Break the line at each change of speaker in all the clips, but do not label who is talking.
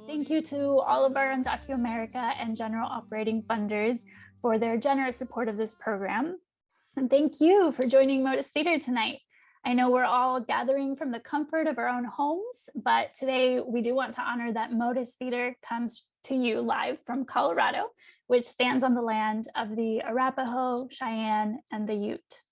Thank you to all of our UndocuAmerica and general operating funders for their generous support of this program. And thank you for joining Motus Theater tonight. I know we're all gathering from the comfort of our own homes, but today we do want to honor that Motus Theater comes to you live from Colorado, which stands on the land of the Arapaho, Cheyenne, and the Ute.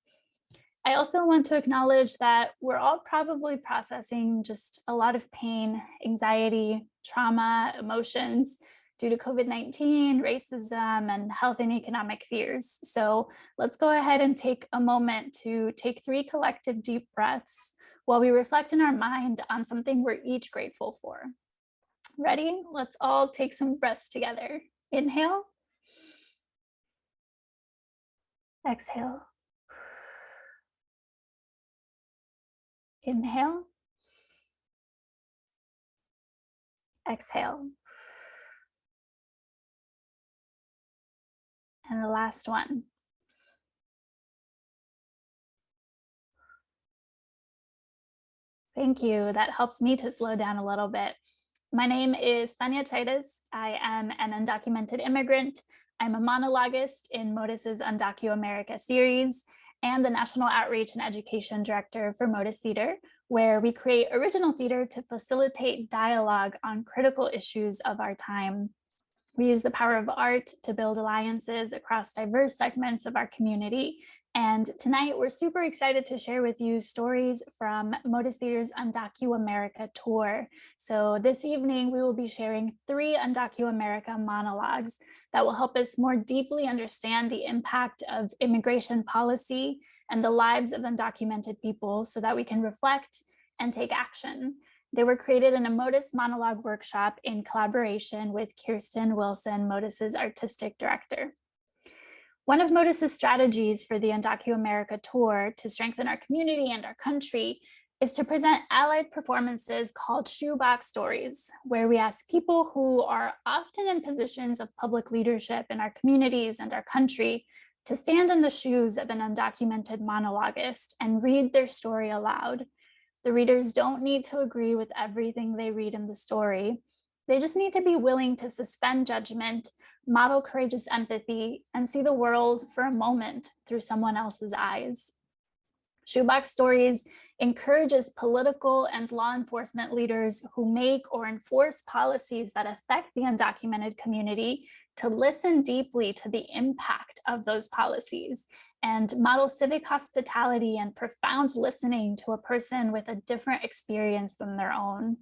I also want to acknowledge that we're all probably processing just a lot of pain, anxiety, trauma, emotions due to COVID-19, racism, and health and economic fears. So let's go ahead and take a moment to take 3 collective deep breaths while we reflect in our mind on something we're each grateful for. Ready? Let's all take some breaths together. Inhale. Exhale. Inhale. Exhale. And the last one. Thank you. That helps me to slow down a little bit. My name is Tania Chairez. I am an undocumented immigrant. I'm a monologist in Motus's UndocuAmerica series and the National Outreach and Education Director for Motus Theater, where we create original theater to facilitate dialogue on critical issues of our time. We use the power of art to build alliances across diverse segments of our community. And tonight we're super excited to share with you stories from Motus Theater's UndocuAmerica tour. So this evening we will be sharing 3 UndocuAmerica monologues that will help us more deeply understand the impact of immigration policy and the lives of undocumented people so that we can reflect and take action. They were created in a Motus monologue workshop in collaboration with Kirsten Wilson, Motus's artistic director. One of Motus's strategies for the UndocuAmerica tour to strengthen our community and our country is to present allied performances called Shoebox stories, where we ask people who are often in positions of public leadership in our communities and our country to stand in the shoes of an undocumented monologuist and read their story aloud. The readers don't need to agree with everything they read in the story. They just need to be willing to suspend judgment, model courageous empathy, and see the world for a moment through someone else's eyes. Shoebox Stories encourages political and law enforcement leaders who make or enforce policies that affect the undocumented community to listen deeply to the impact of those policies and model civic hospitality and profound listening to a person with a different experience than their own.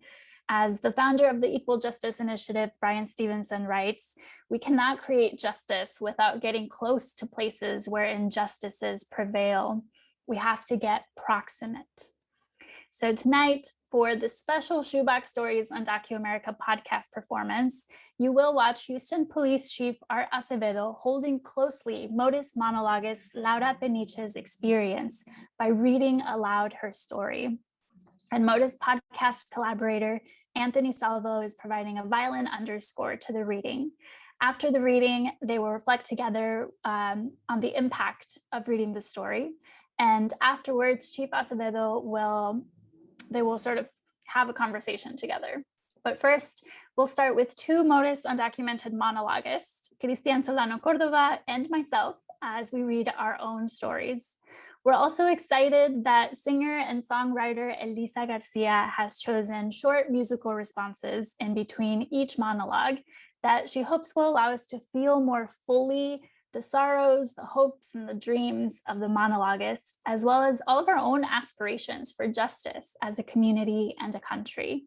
As the founder of the Equal Justice Initiative, Brian Stevenson, writes, "We cannot create justice without getting close to places where injustices prevail. We have to get proximate." So tonight, for the special Shoebox Stories UndocuAmerica podcast performance, you will watch Houston Police Chief Art Acevedo holding closely Motus monologuist Laura Peniche's experience by reading aloud her story. And Motus podcast collaborator Anthony Salvo is providing a violin underscore to the reading. After the reading, they will reflect together on the impact of reading the story. And afterwards, Chief Acevedo will sort of have a conversation together. But first, we'll start with 2 Motus undocumented monologists, Cristian Solano Córdova and myself, as we read our own stories. We're also excited that singer and songwriter Elisa Garcia has chosen short musical responses in between each monologue that she hopes will allow us to feel more fully the sorrows, the hopes, and the dreams of the monologuists, as well as all of our own aspirations for justice as a community and a country.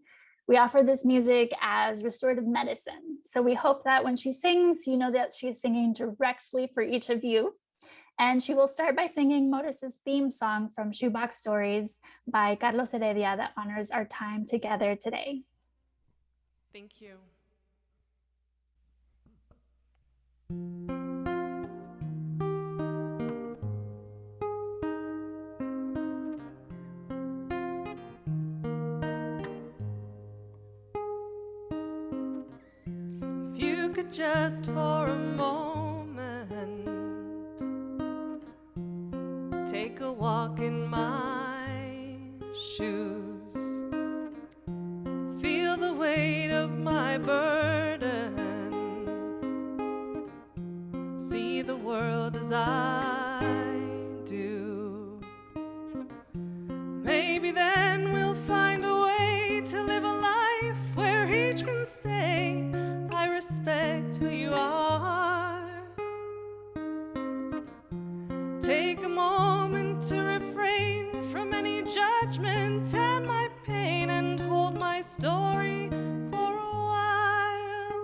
We offer this music as restorative medicine. So we hope that when she sings, you know that she's singing directly for each of you. And she will start by singing Motus's theme song from Shoebox Stories by Carlos Heredia that honors our time together today.
Thank you. If you could just for a moment take a walk in my shoes, feel the weight of my burden, see the world as I do. Maybe then we'll find a way to live a life where each can say, I respect who you are. Take a moment to refrain from any judgment and my pain and hold my story for a while.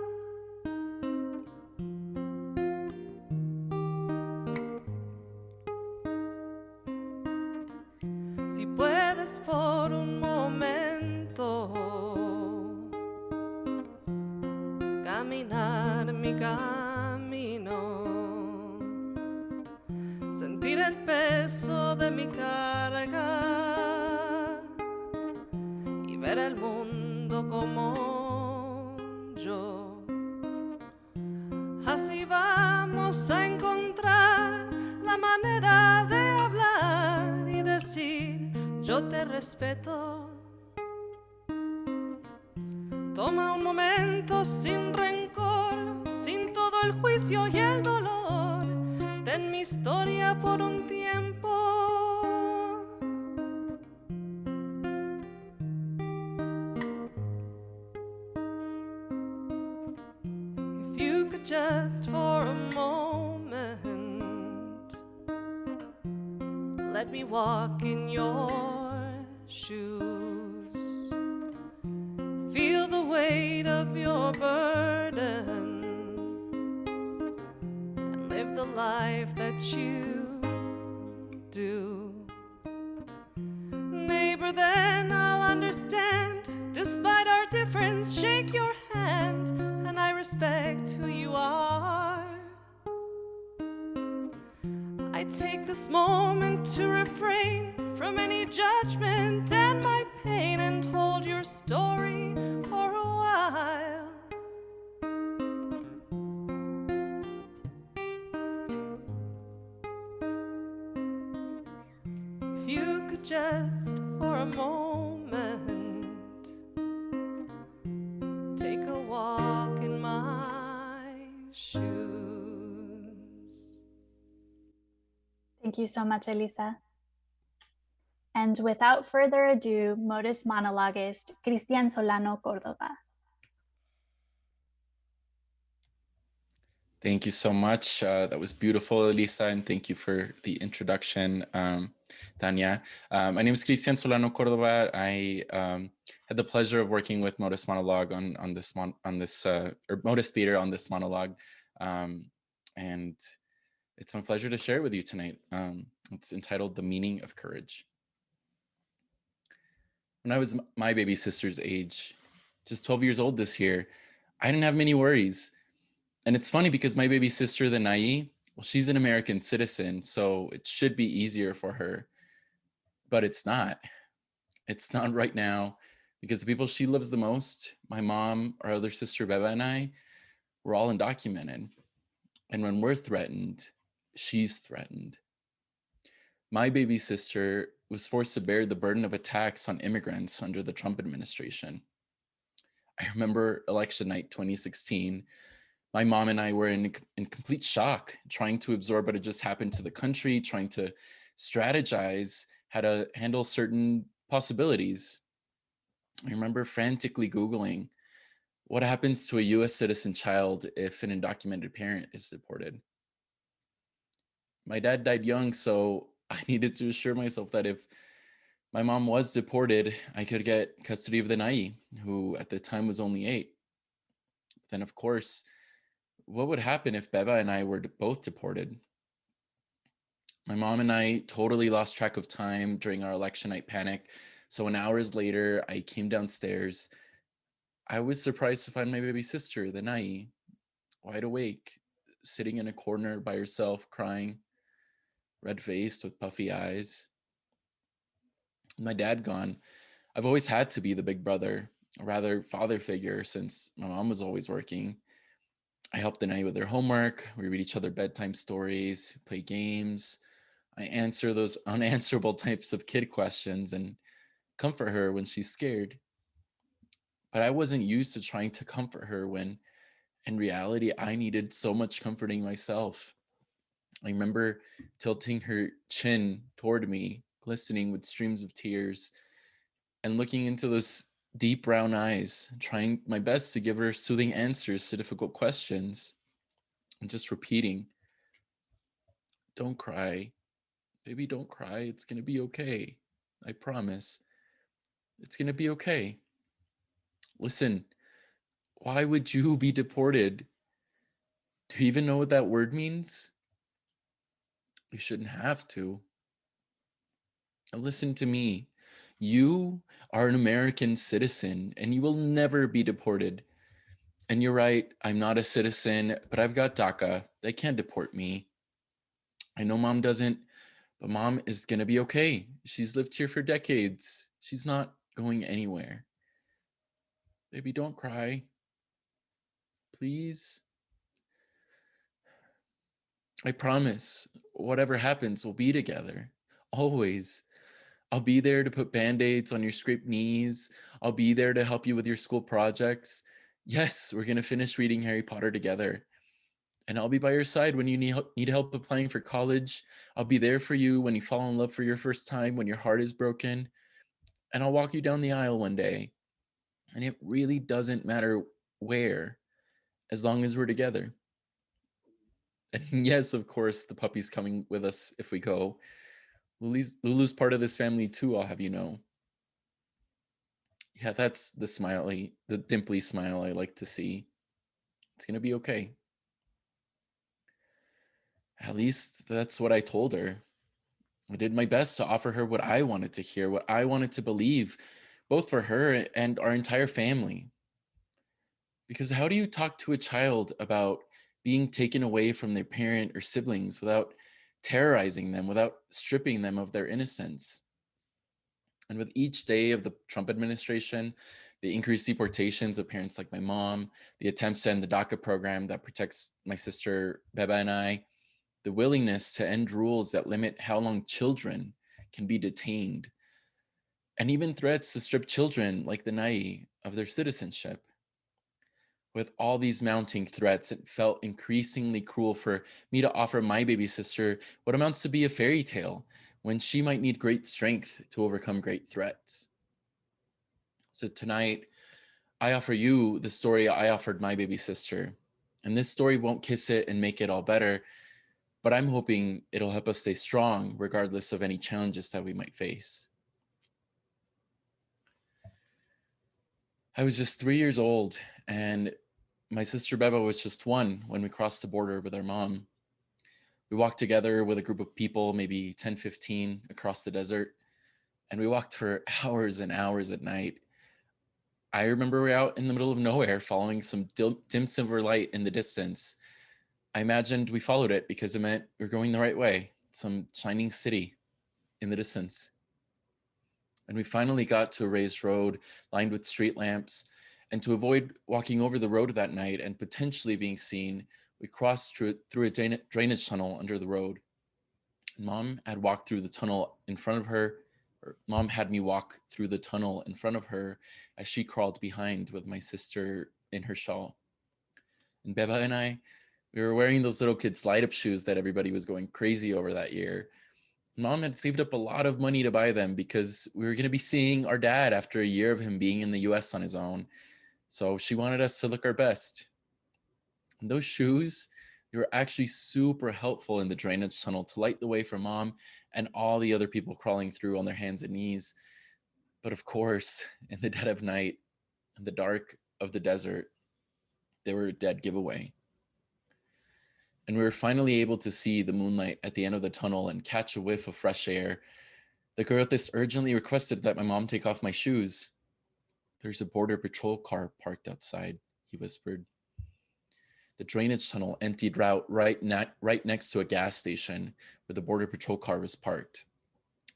Si puedes por un momento caminar mi camino, sentir el peso de mi carga y ver el mundo como yo. Así vamos a encontrar la manera de hablar y decir, yo te respeto. Toma un momento sin rencor, sin todo el juicio y el dolor. Ten mi historia por un tiempo. If you could just for a moment let me walk in your shoes, feel the weight of your burden, live the life that you do. Neighbor, then I'll understand. Despite our difference, shake your hand, and I respect who you are. I take this moment to refrain from any judgment and my pain and hold your story for a while. If you could just for a moment take a walk in my shoes.
Thank you so much, Elisa. And without further ado, Motus monologuist Cristian Solano, Córdova.
Thank you so much. That was beautiful, Elisa, and thank you for the introduction, Tania. My name is Cristian Solano, Córdova. I had the pleasure of working with Motus Monologue on this Motus Theater on this monologue, and it's my pleasure to share it with you tonight. It's entitled "The Meaning of Courage." When I was my baby sister's age, just 12 years old this year, I didn't have many worries. And it's funny because my baby sister, the Nai, well, she's an American citizen, so it should be easier for her. But it's not. It's not right now because the people she loves the most, my mom, our other sister, Beba, and I, we're all undocumented. And when we're threatened, she's threatened. My baby sister was forced to bear the burden of attacks on immigrants under the Trump administration. I remember election night 2016. My mom and I were in complete shock, trying to absorb what had just happened to the country, trying to strategize how to handle certain possibilities. I remember frantically Googling, what happens to a US citizen child if an undocumented parent is deported? My dad died young, so I needed to assure myself that if my mom was deported, I could get custody of the Nai, who at the time was only 8. Then, of course, what would happen if Beba and I were both deported? My mom and I totally lost track of time during our election night panic. So when hours later, I came downstairs, I was surprised to find my baby sister, the Nai, wide awake, sitting in a corner by herself, crying, red-faced with puffy eyes. My dad gone. I've always had to be the big brother, or rather father figure, since my mom was always working. I helped the Nai with their homework. We read each other bedtime stories, play games. I answer those unanswerable types of kid questions and comfort her when she's scared. But I wasn't used to trying to comfort her when in reality I needed so much comforting myself. I remember tilting her chin toward me, glistening with streams of tears, and looking into those deep brown eyes, trying my best to give her soothing answers to difficult questions, and just repeating, "Don't cry, baby, don't cry. It's going to be okay. I promise. It's going to be okay. Listen, why would you be deported? Do you even know what that word means? You shouldn't have to. And listen to me. You are an American citizen and you will never be deported. And you're right, I'm not a citizen, but I've got DACA. They can't deport me. I know mom doesn't, but mom is going to be okay. She's lived here for decades. She's not going anywhere. Baby, don't cry. Please. I promise, whatever happens, we'll be together. Always. I'll be there to put band-aids on your scraped knees. I'll be there to help you with your school projects. Yes, we're going to finish reading Harry Potter together. And I'll be by your side when you need help applying for college. I'll be there for you when you fall in love for your first time, when your heart is broken. And I'll walk you down the aisle one day. And it really doesn't matter where, as long as we're together. And yes, of course, the puppy's coming with us if we go. Lulu's part of this family too, I'll have you know. Yeah, that's the dimply smile I like to see. It's going to be okay. At least that's what I told her. I did my best to offer her what I wanted to hear, what I wanted to believe, both for her and our entire family. Because how do you talk to a child about being taken away from their parent or siblings without terrorizing them, without stripping them of their innocence? And with each day of the Trump administration, the increased deportations of parents like my mom, the attempts to end the DACA program that protects my sister Beba and I, the willingness to end rules that limit how long children can be detained, and even threats to strip children like the Nai of their citizenship. With all these mounting threats, it felt increasingly cruel for me to offer my baby sister what amounts to be a fairy tale when she might need great strength to overcome great threats. So tonight, I offer you the story I offered my baby sister. And this story won't kiss it and make it all better, but I'm hoping it'll help us stay strong regardless of any challenges that we might face. I was just 3 years old, and my sister Beba was just 1 when we crossed the border with our mom. We walked together with a group of people, maybe 10, 15, across the desert, and we walked for hours and hours at night. I remember we were out in the middle of nowhere following some dim silver light in the distance. I imagined we followed it because it meant we were going the right way, some shining city in the distance. And we finally got to a raised road lined with street lamps. And to avoid walking over the road that night and potentially being seen, we crossed through a drainage tunnel under the road. Mom had walked through the tunnel in front of her, or Mom had me walk through the tunnel in front of her as she crawled behind with my sister in her shawl. And Beba and I, we were wearing those little kid slide-up shoes that everybody was going crazy over that year. Mom had saved up a lot of money to buy them because we were going to be seeing our dad after a year of him being in the US on his own. So she wanted us to look our best. And those shoes, they were actually super helpful in the drainage tunnel to light the way for Mom and all the other people crawling through on their hands and knees. But of course, in the dead of night, in the dark of the desert, they were a dead giveaway. And we were finally able to see the moonlight at the end of the tunnel and catch a whiff of fresh air. The Coyotes urgently requested that my mom take off my shoes. "There's a border patrol car parked outside," he whispered. The drainage tunnel emptied out right next to a gas station where the border patrol car was parked.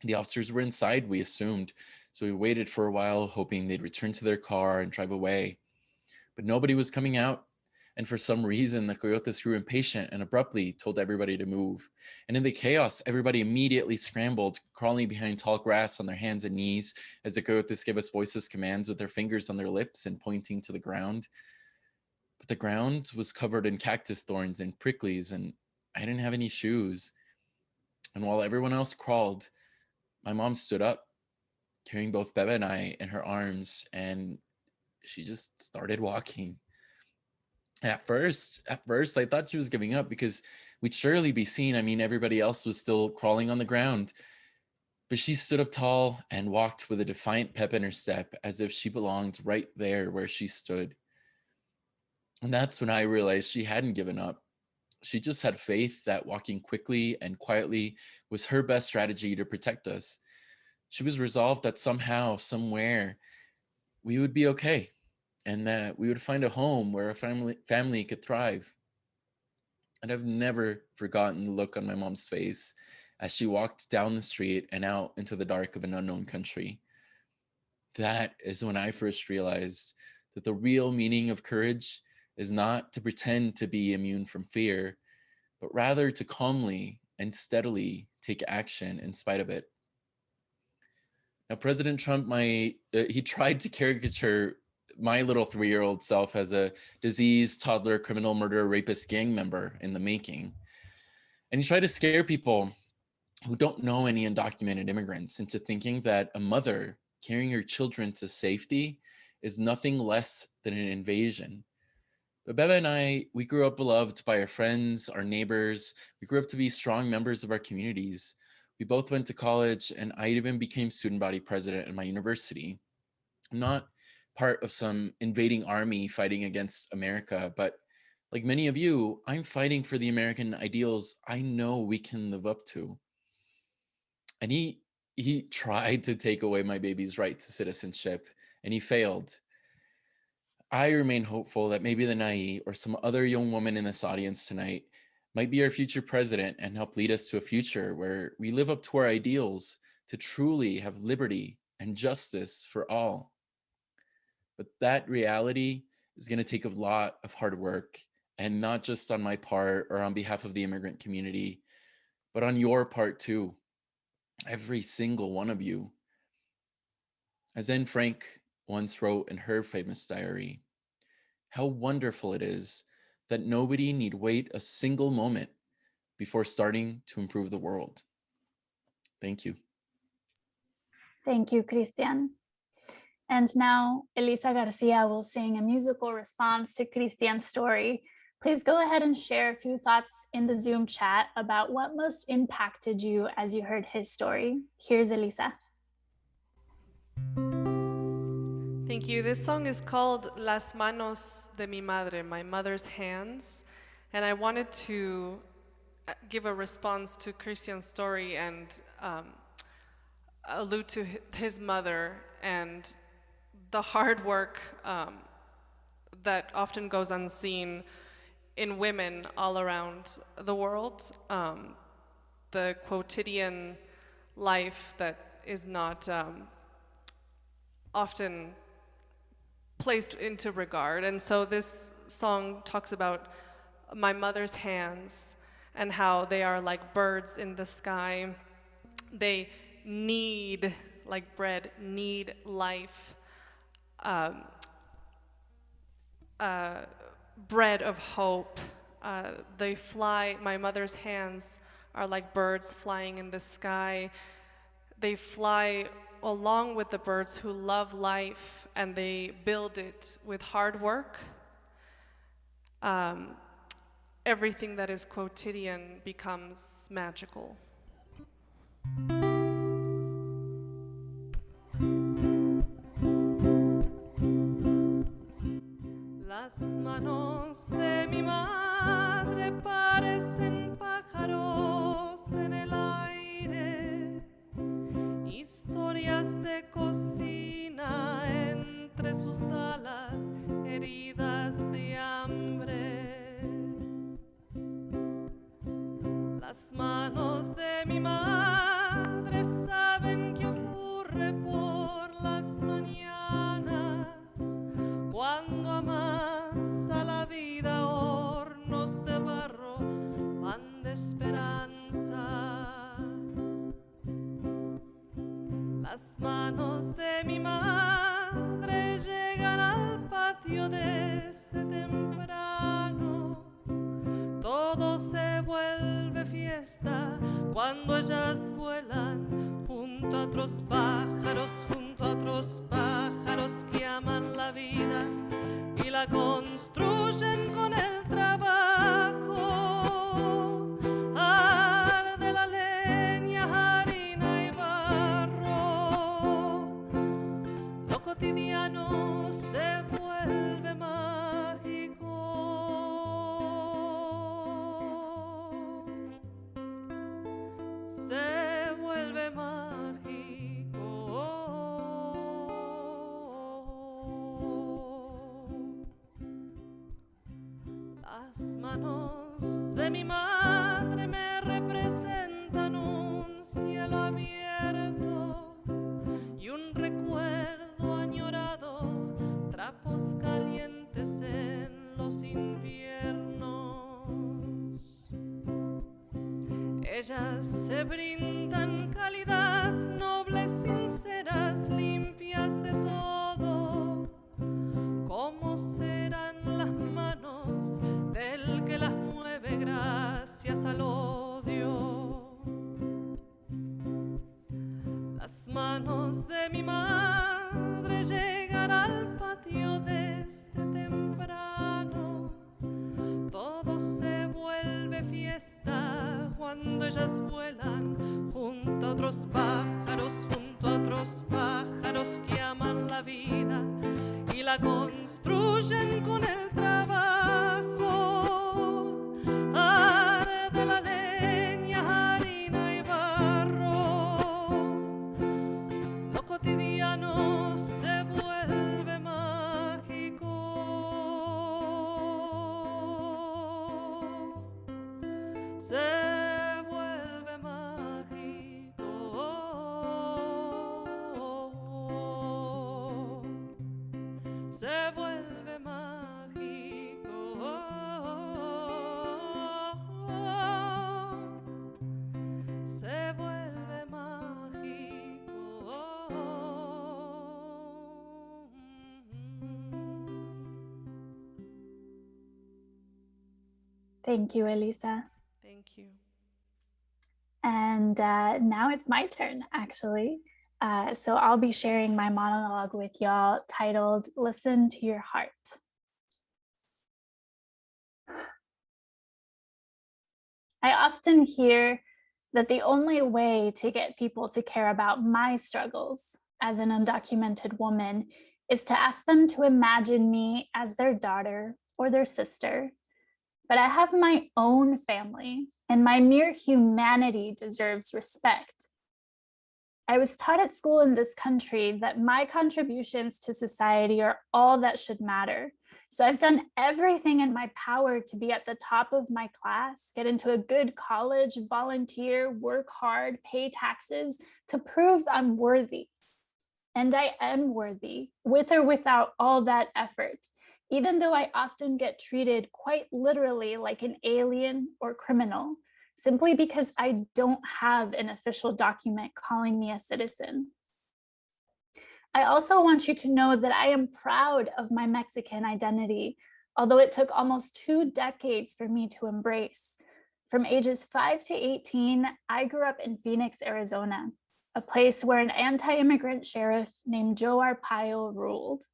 The officers were inside, we assumed, so we waited for a while, hoping they'd return to their car and drive away. But nobody was coming out, And for some reason, the coyotes grew impatient and abruptly told everybody to move. And in the chaos, everybody immediately scrambled, crawling behind tall grass on their hands and knees as the coyotes gave us voiceless commands with their fingers on their lips and pointing to the ground. But the ground was covered in cactus thorns and pricklies, and I didn't have any shoes. And while everyone else crawled, my mom stood up, carrying both Bebe and I in her arms, and she just started walking. And at first, I thought she was giving up because we'd surely be seen. I mean, everybody else was still crawling on the ground. But she stood up tall and walked with a defiant pep in her step, as if she belonged right there where she stood. And that's when I realized she hadn't given up. She just had faith that walking quickly and quietly was her best strategy to protect us. She was resolved that somehow, somewhere, we would be okay, and that we would find a home where a family could thrive. And I've never forgotten the look on my mom's face as she walked down the street and out into the dark of an unknown country. That is when I first realized that the real meaning of courage is not to pretend to be immune from fear, but rather to calmly and steadily take action in spite of it. Now, President Trump, he tried to caricature my little 3-year-old self as a diseased toddler, criminal, murderer, rapist, gang member in the making. And he tried to scare people who don't know any undocumented immigrants into thinking that a mother carrying her children to safety is nothing less than an invasion. But Bebe and I, we grew up beloved by our friends, our neighbors. We grew up to be strong members of our communities. We both went to college, and I even became student body president at my university. I'm not part of some invading army fighting against America, but like many of you, I'm fighting for the American ideals I know we can live up to. And he tried to take away my baby's right to citizenship, and he failed. I remain hopeful that maybe the Nai or some other young woman in this audience tonight might be our future president and help lead us to a future where we live up to our ideals to truly have liberty and justice for all. But that reality is going to take a lot of hard work, and not just on my part or on behalf of the immigrant community, but on your part too. Every single one of you. As Anne Frank once wrote in her famous diary, how wonderful it is that nobody need wait a single moment before starting to improve the world. Thank you.
Thank you, Cristian. And now Elisa Garcia will sing a musical response to Cristian's story. Please go ahead and share a few thoughts in the Zoom chat about what most impacted you as you heard his story. Here's Elisa.
Thank you. This song is called Las Manos de mi Madre, my mother's hands. And I wanted to give a response to Cristian's story and allude to his mother and the hard work that often goes unseen in women all around the world. The quotidian life that is not often placed into regard. And so this song talks about my mother's hands and how they are like birds in the sky. They need, like bread, need life. Bread of hope. They fly, my mother's hands are like birds flying in the sky. They fly along with the birds who love life, and they build it with hard work. Everything that is quotidian becomes magical. Las manos de mi madre parecen pájaros en el aire, historias de cocina entre sus alas, heridas de hambre. Las manos de mi madre saben qué ocurre por las mañanas cuando amas a la vida. Las manos de mi madre llegan al patio desde temprano. Todo se vuelve fiesta cuando ellas vuelan junto a otros pájaros que aman la vida y la construyen con el trabajo. Arde la leña, harina y barro. Lo cotidiano se vuelve mágico. Se vuelve mágico. Las manos de mi madre me representan un cielo abierto y un recuerdo añorado, trapos calientes en los inviernos. Ellas se brindan cálidas, nobles, sinceras, limpias de todo. ¿Cómo serán las manos del que las mueve gracias al odio? Las manos de mi madre llegan al patio desde temprano. Todo se vuelve fiesta cuando ellas vuelan junto a otros pájaros que aman la vida y la construyen con el trabajo. Arde la leña, harina y barro. Lo cotidiano se vuelve mágico. Se vuelve mágico. Se vuelve mágico. Se vuelve mágico.
Thank you, Elisa.
Thank you.
And now it's my turn, actually. So I'll be sharing my monologue with y'all titled, Listen to Your Heart. I often hear that the only way to get people to care about my struggles as an undocumented woman is to ask them to imagine me as their daughter or their sister. But I have my own family, and my mere humanity deserves respect. I was taught at school in this country that my contributions to society are all that should matter. So I've done everything in my power to be at the top of my class, get into a good college, volunteer, work hard, pay taxes to prove I'm worthy. And I am worthy, with or without all that effort, even though I often get treated quite literally like an alien or criminal, simply because I don't have an official document calling me a citizen. I also want you to know that I am proud of my Mexican identity, although it took almost 2 decades for me to embrace. From ages 5 to 18, I grew up in Phoenix, Arizona, a place where an anti-immigrant sheriff named Joe Arpaio ruled.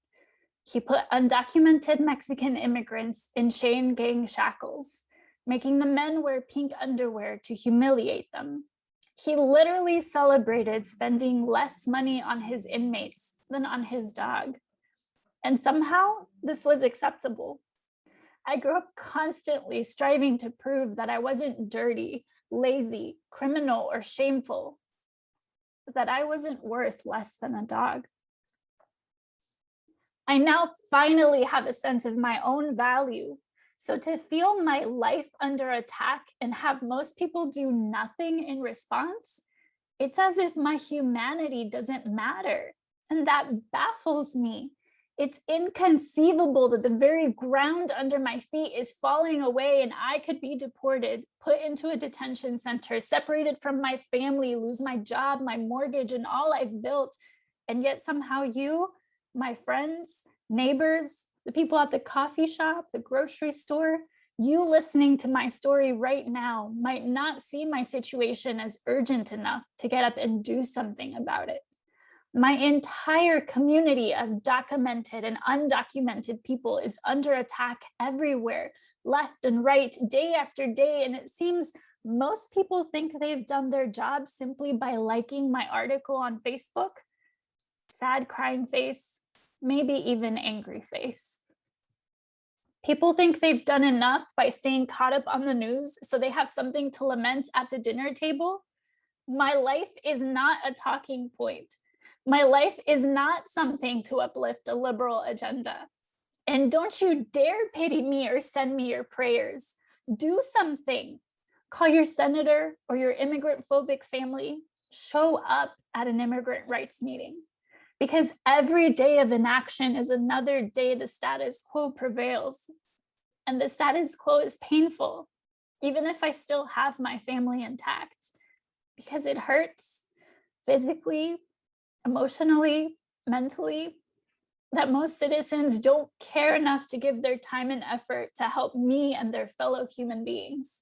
He put undocumented Mexican immigrants in chain gang shackles, making the men wear pink underwear to humiliate them. He literally celebrated spending less money on his inmates than on his dog. And somehow this was acceptable. I grew up constantly striving to prove that I wasn't dirty, lazy, criminal, or shameful, that I wasn't worth less than a dog. I now finally have a sense of my own value. So to feel my life under attack and have most people do nothing in response, it's as if my humanity doesn't matter. And that baffles me. It's inconceivable that the very ground under my feet is falling away and I could be deported, put into a detention center, separated from my family, lose my job, my mortgage, and all I've built. And yet somehow you, my friends, neighbors, the people at the coffee shop, the grocery store, you listening to my story right now might not see my situation as urgent enough to get up and do something about it. My entire community of documented and undocumented people is under attack everywhere, left and right, day after day. And it seems most people think they've done their job simply by liking my article on Facebook. Sad crying face, maybe even angry face. People think they've done enough by staying caught up on the news so they have something to lament at the dinner table. My life is not a talking point. My life is not something to uplift a liberal agenda. And don't you dare pity me or send me your prayers. Do something. Call your senator or your immigrant phobic family. Show up at an immigrant rights meeting. Because every day of inaction is another day the status quo prevails. And the status quo is painful, even if I still have my family intact, because it hurts physically, emotionally, mentally, that most citizens don't care enough to give their time and effort to help me and their fellow human beings.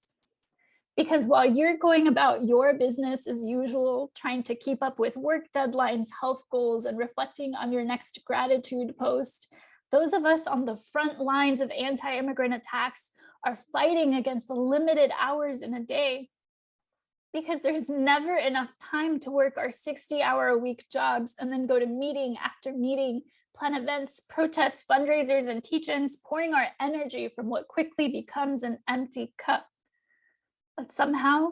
Because while you're going about your business as usual, trying to keep up with work deadlines, health goals, and reflecting on your next gratitude post, those of us on the front lines of anti-immigrant attacks are fighting against the limited hours in a day, because there's never enough time to work our 60-hour-a-week jobs and then go to meeting after meeting, plan events, protests, fundraisers, and teach-ins, pouring our energy from what quickly becomes an empty cup. But somehow,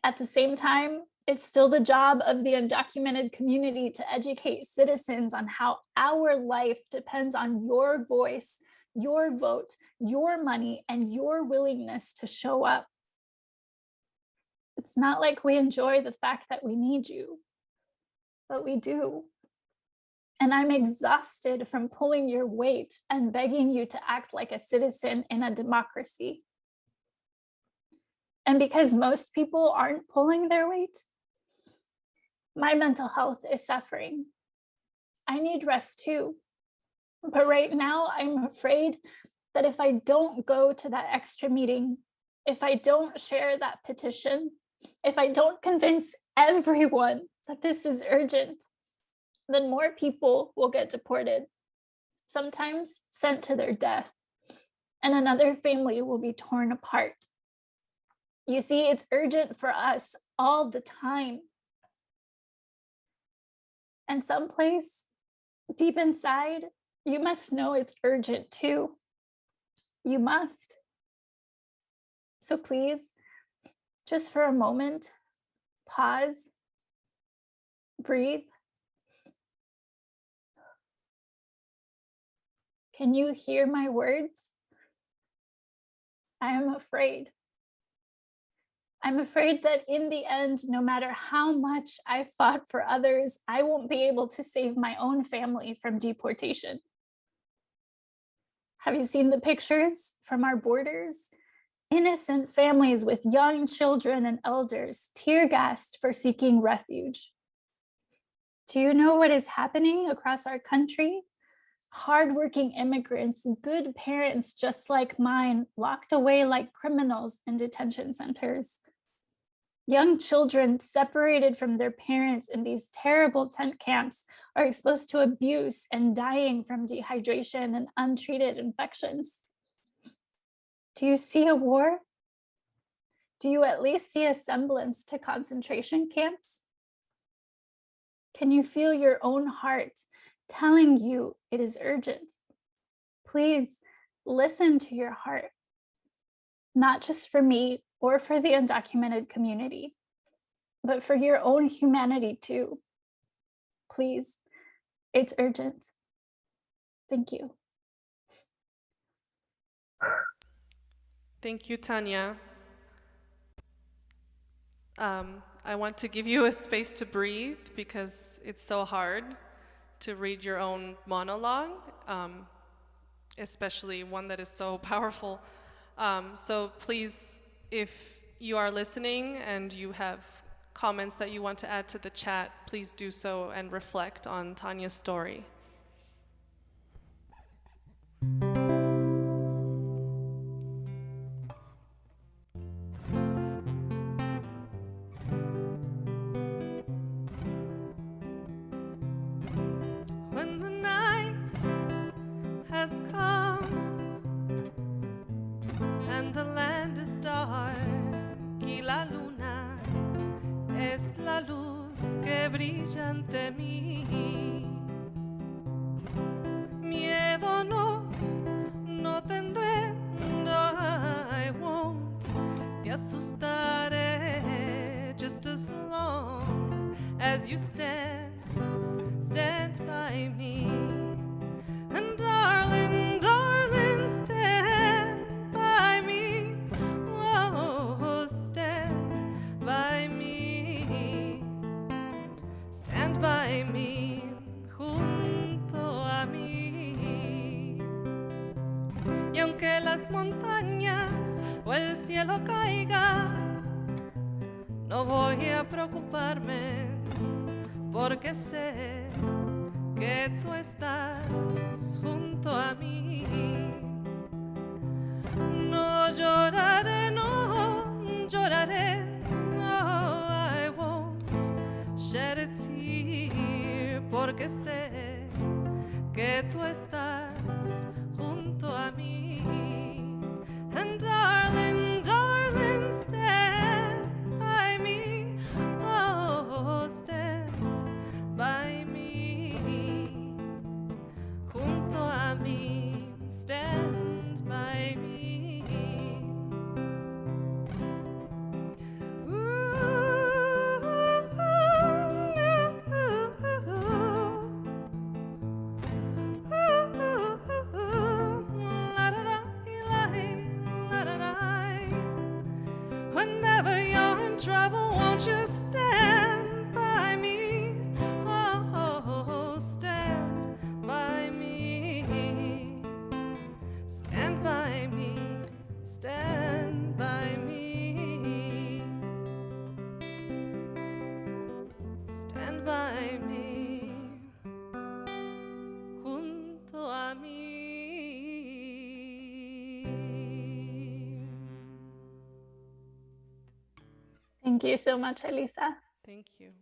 at the same time, it's still the job of the undocumented community to educate citizens on how our life depends on your voice, your vote, your money, and your willingness to show up. It's not like we enjoy the fact that we need you, but we do. And I'm exhausted from pulling your weight and begging you to act like a citizen in a democracy. And because most people aren't pulling their weight, my mental health is suffering. I need rest too. But right now, I'm afraid that if I don't go to that extra meeting, if I don't share that petition, if I don't convince everyone that this is urgent, then more people will get deported, sometimes sent to their death, and another family will be torn apart. You see, it's urgent for us all the time. And someplace deep inside, you must know it's urgent too. You must. So please, just for a moment, pause, breathe. Can you hear my words? I am afraid. I'm afraid that in the end, no matter how much I fought for others, I won't be able to save my own family from deportation. Have you seen the pictures from our borders? Innocent families with young children and elders tear-gassed for seeking refuge. Do you know what is happening across our country? Hardworking immigrants, good parents just like mine, locked away like criminals in detention centers. Young children separated from their parents in these terrible tent camps are exposed to abuse and dying from dehydration and untreated infections. Do you see a war? Do you at least see a semblance to concentration camps? Can you feel your own heart telling you it is urgent? Please listen to your heart, not just for me or for the undocumented community, but for your own humanity too. Please, it's urgent. Thank you.
Thank you, Tania. I want to give you a space to breathe because it's so hard to read your own monologue, especially one that is so powerful. So please, if you are listening and you have comments that you want to add to the chat, please do so and reflect on Tania's story. When the night has come and the land is dark y la luna es la luz que brilla ante mí. Miedo no tendré, no, I won't. Te asustaré just as long as you stand by me. And darling, darling, stand by me. Oh, stand by me. Stand by me, junto a mí. Y aunque las montañas o el cielo caiga, no voy a preocuparme, porque sé que tú estás junto a mí. No lloraré, no lloraré, no, I won't shed a tear, porque sé que tú estás junto a mí. And darling, darling, stand by me, oh, stand by me, junto a mí, stand by me. Whenever you're in trouble, won't you stand by me? Oh, stand by me. Stand by me. Stand by me. Stand by me. Junto a mí.
Thank you so much, Elisa.
Thank you.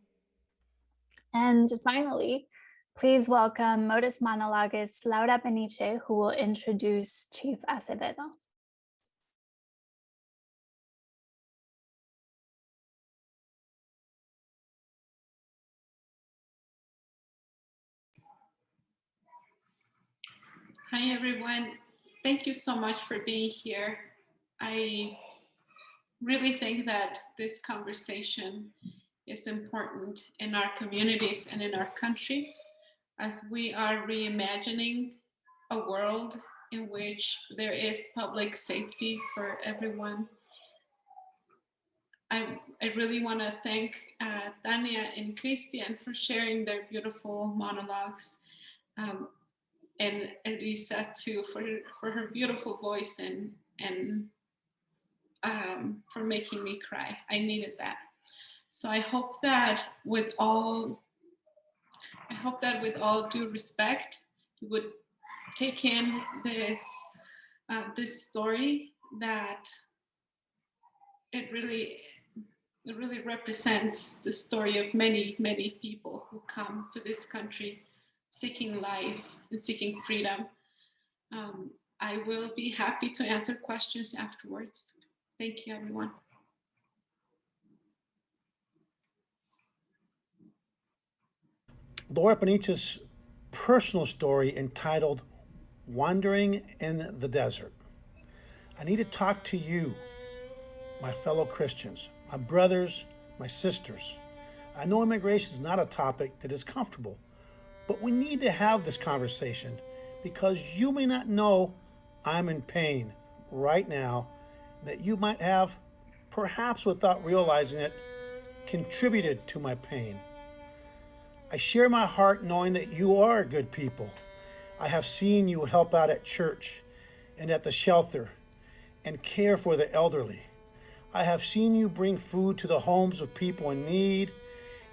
And finally, please welcome Motus monologuist Laura Peniche, who will introduce Chief Acevedo.
Hi, everyone. Thank you so much for being here. I really think that this conversation is important in our communities and in our country as we are reimagining a world in which there is public safety for everyone. I really want to thank Tania and Cristian for sharing their beautiful monologues, and Elisa too for her beautiful voice and for making me cry. I needed that. So I hope that with all due respect, you would take in this story, that it really represents the story of many, many people who come to this country seeking life and seeking freedom. I will be happy to answer questions afterwards. Thank you, everyone.
Laura Peniche's personal story entitled Wandering in the Desert. I need to talk to you, my fellow Christians, my brothers, my sisters. I know immigration is not a topic that is comfortable, but we need to have this conversation because you may not know I'm in pain right now, that you might have, perhaps without realizing it, contributed to my pain. I share my heart knowing that you are good people. I have seen you help out at church and at the shelter and care for the elderly. I have seen you bring food to the homes of people in need,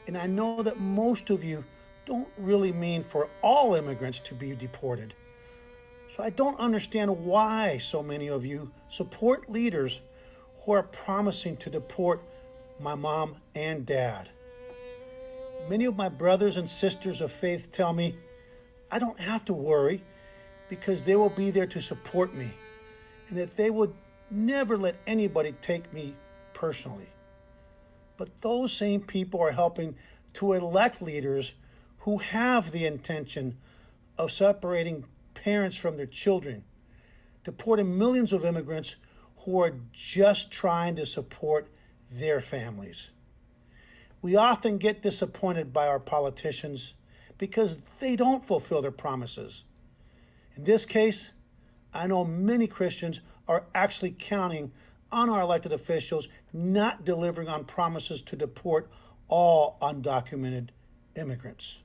and I know that most of you don't really mean for all immigrants to be deported. So I don't understand why so many of you support leaders who are promising to deport my mom and dad. Many of my brothers and sisters of faith tell me I don't have to worry because they will be there to support me, and that they would never let anybody take me personally. But those same people are helping to elect leaders who have the intention of separating parents from their children, deporting millions of immigrants who are just trying to support their families. We often get disappointed by our politicians because they don't fulfill their promises. In this case, I know many Christians are actually counting on our elected officials not delivering on promises to deport all undocumented immigrants.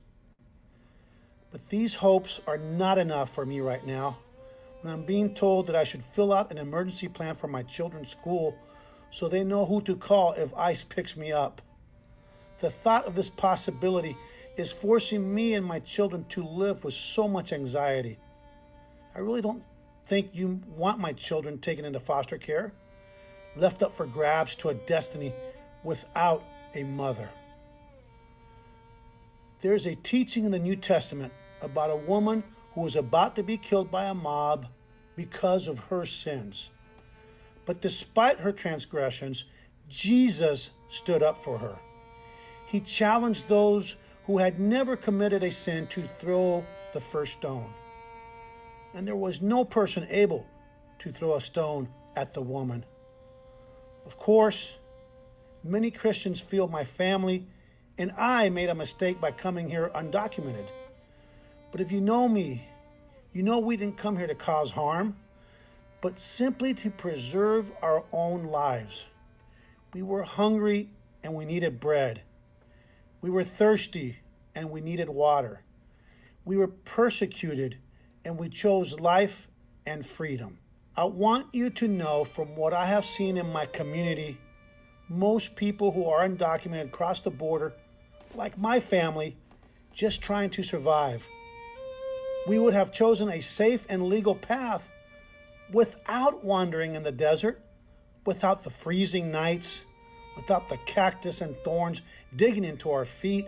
But these hopes are not enough for me right now when I'm being told that I should fill out an emergency plan for my children's school so they know who to call if ICE picks me up. The thought of this possibility is forcing me and my children to live with so much anxiety. I really don't think you want my children taken into foster care, left up for grabs to a destiny without a mother. There's a teaching in the New Testament about a woman who was about to be killed by a mob because of her sins. But despite her transgressions, Jesus stood up for her. He challenged those who had never committed a sin to throw the first stone. And there was no person able to throw a stone at the woman. Of course, many Christians feel my family and I made a mistake by coming here undocumented. But if you know me, you know we didn't come here to cause harm, but simply to preserve our own lives. We were hungry and we needed bread. We were thirsty and we needed water. We were persecuted and we chose life and freedom. I want you to know from what I have seen in my community, most people who are undocumented cross the border, like my family, just trying to survive. We would have chosen a safe and legal path without wandering in the desert, without the freezing nights, without the cactus and thorns digging into our feet,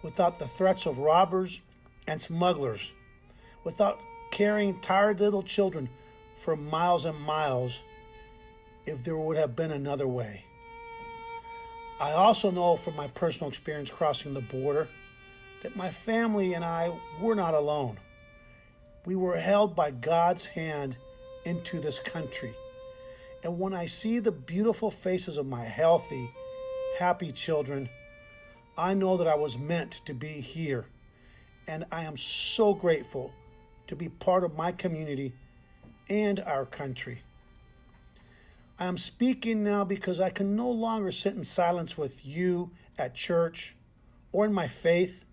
without the threats of robbers and smugglers, without carrying tired little children for miles and miles, if there would have been another way. I also know from my personal experience crossing the border that my family and I were not alone. We were held by God's hand into this country. And when I see the beautiful faces of my healthy, happy children, I know that I was meant to be here. And I am so grateful to be part of my community and our country. I am speaking now because I can no longer sit in silence with you at church or in my faith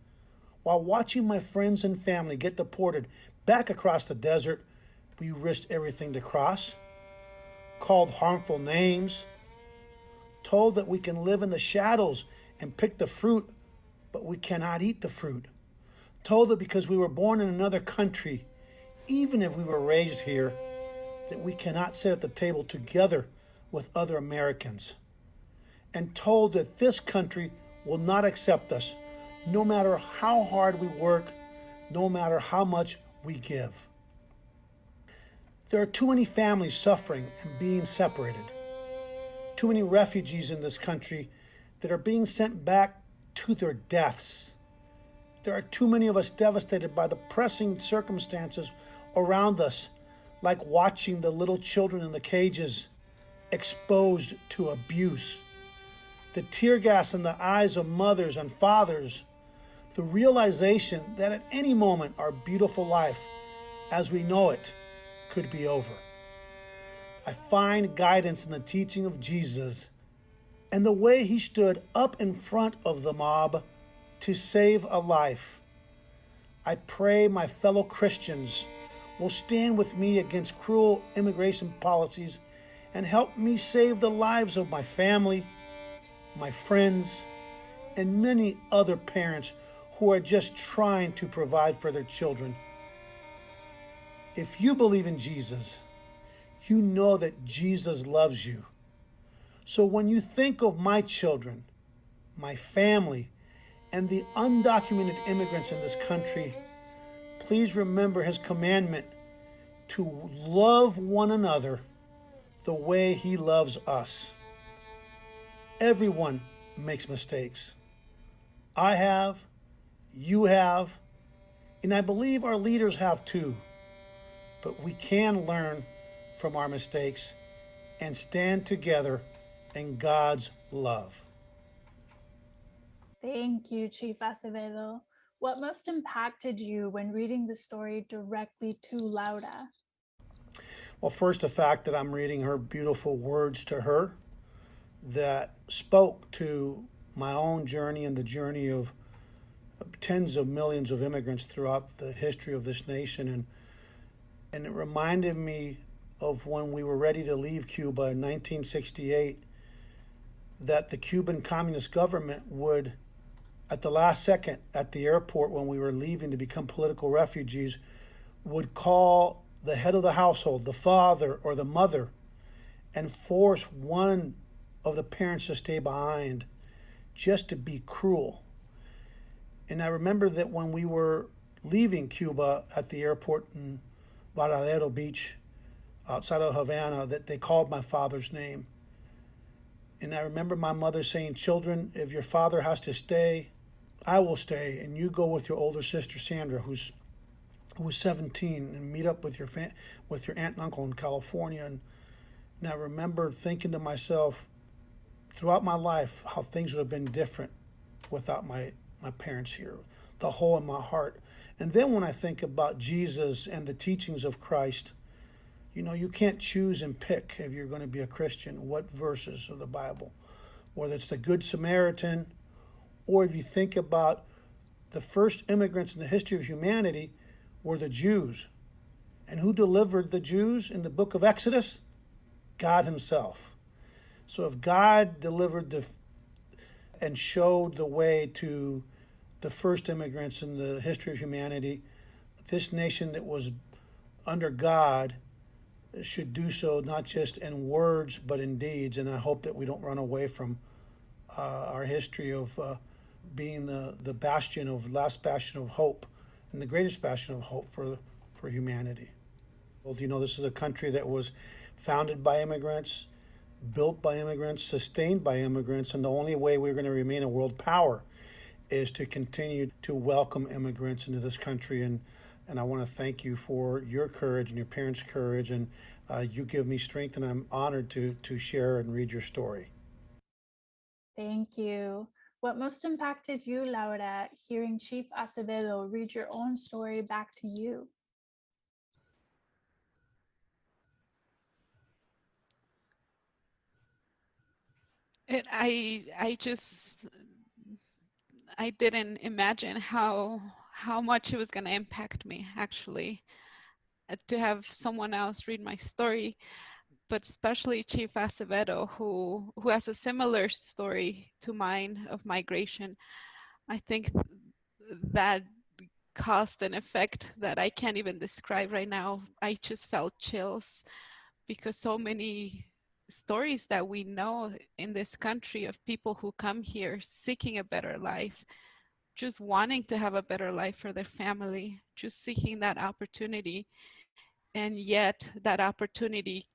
while watching my friends and family get deported back across the desert we risked everything to cross, called harmful names, told that we can live in the shadows and pick the fruit, but we cannot eat the fruit, told that because we were born in another country, even if we were raised here, that we cannot sit at the table together with other Americans, and told that this country will not accept us, no matter how hard we work, no matter how much we give. There are too many families suffering and being separated, too many refugees in this country that are being sent back to their deaths. There are too many of us devastated by the pressing circumstances around us, like watching the little children in the cages exposed to abuse, the tear gas in the eyes of mothers and fathers, the realization that at any moment our beautiful life, as we know it, could be over. I find guidance in the teaching of Jesus and the way he stood up in front of the mob to save a life. I pray my fellow Christians will stand with me against cruel immigration policies and help me save the lives of my family, my friends, and many other parents who are just trying to provide for their children. If you believe in Jesus, you know that Jesus loves you. So when you think of my children, my family, and the undocumented immigrants in this country, please remember his commandment to love one another the way he loves us. Everyone makes mistakes. I have, you have, and I believe our leaders have too. But we can learn from our mistakes and stand together in God's love.
Thank you, Chief Acevedo. What most impacted you when reading the story directly to Laura?
Well, first, the fact that I'm reading her beautiful words to her that spoke to my own journey and the journey of tens of millions of immigrants throughout the history of this nation. And it reminded me of when we were ready to leave Cuba in 1968, that the Cuban Communist government would, at the last second at the airport when we were leaving to become political refugees, would call the head of the household, the father or the mother, and force one of the parents to stay behind just to be cruel. And I remember that when we were leaving Cuba at the airport in Varadero Beach, outside of Havana, that they called my father's name. And I remember my mother saying, "Children, if your father has to stay, I will stay, and you go with your older sister Sandra, who was 17, and meet up with your aunt and uncle in California." And I remember thinking to myself, throughout my life, how things would have been different without my parents here, the hole in my heart. And then when I think about Jesus and the teachings of Christ, you know, you can't choose and pick, if you're going to be a Christian, what verses of the Bible, whether it's the Good Samaritan, or if you think about the first immigrants in the history of humanity were the Jews. And who delivered the Jews in the book of Exodus? God himself. So if God delivered and showed the way to the first immigrants in the history of humanity, this nation that was under God should do so not just in words but in deeds. And I hope that we don't run away from our history of being the last bastion of hope, and the greatest bastion of hope for humanity. Well, you know, this is a country that was founded by immigrants, built by immigrants, sustained by immigrants, and the only way we're going to remain a world power is to continue to welcome immigrants into this country. And I want to thank you for your courage and your parents' courage, and you give me strength, and I'm honored to share and read your story.
Thank you. What most impacted you, Laura, hearing Chief Acevedo read your own story back to you?
I didn't imagine how much it was going to impact me, actually, to have someone else read my story, but especially Chief Acevedo, who has a similar story to mine of migration. I think that caused an effect that I can't even describe right now. I just felt chills, because so many stories that we know in this country of people who come here seeking a better life, just wanting to have a better life for their family, just seeking that opportunity. And yet that opportunity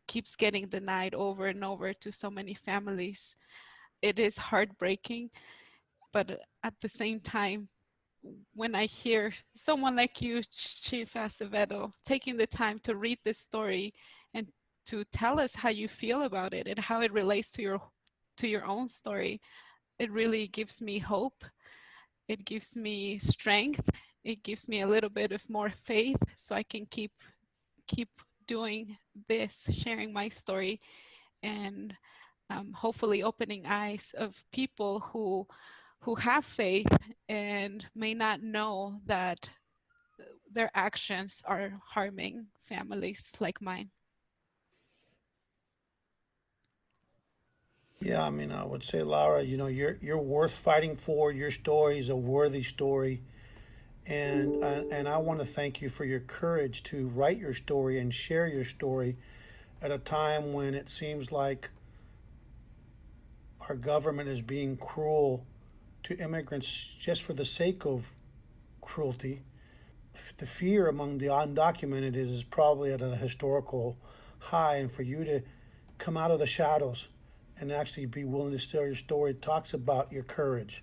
keeps getting denied over and over to so many families. It is heartbreaking, but at the same time, when I hear someone like you, Chief Acevedo, taking the time to read this story and to tell us how you feel about it and how it relates to your own story, it really gives me hope. It gives me strength. It gives me a little bit of more faith, so I can keep doing this, sharing my story, and hopefully opening eyes of people who who have faith and may not know that their actions are harming families like mine.
Yeah, I mean, I would say, Laura, you know, you're worth fighting for. Your story is a worthy story, and I want to thank you for your courage to write your story and share your story at a time when it seems like our government is being cruel to immigrants just for the sake of cruelty. The fear among the undocumented is probably at a historical high, and for you to come out of the shadows and actually be willing to share your story talks about your courage.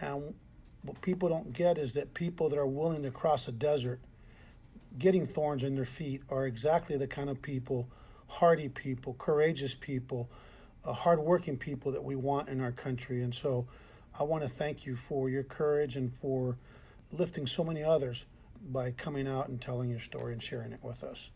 And what people don't get is that people that are willing to cross a desert, getting thorns in their feet, are exactly the kind of people, hardy people, courageous people, hardworking people that we want in our country. And so I want to thank you for your courage and for lifting so many others by coming out and telling your story and sharing it with us.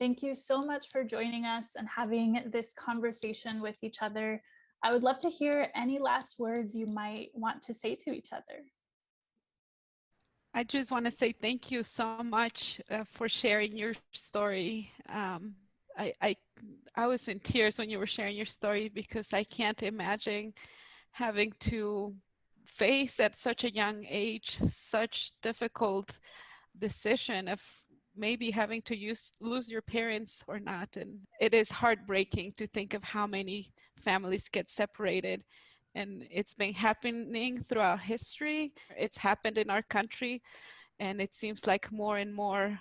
Thank you so much for joining us and having this conversation with each other. I would love to hear any last words you might want to say to each other.
I just want to say thank you so much for sharing your story. I was in tears when you were sharing your story because I can't imagine having to face at such a young age such difficult decision of maybe having to lose your parents or not. And it is heartbreaking to think of how many families get separated. And it's been happening throughout history. It's happened in our country. And it seems like more and more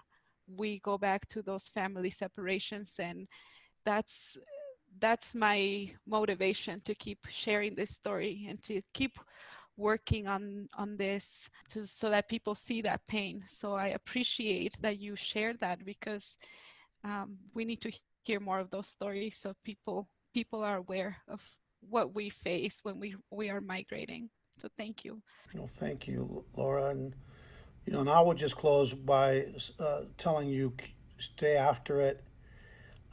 we go back to those family separations. And that's my motivation to keep sharing this story and to keep working on this so that people see that pain. So I appreciate that you shared that because we need to hear more of those stories so people are aware of what we face when we are migrating. So thank you.
Well, thank you, Laura. And and I would just close by telling you stay after it,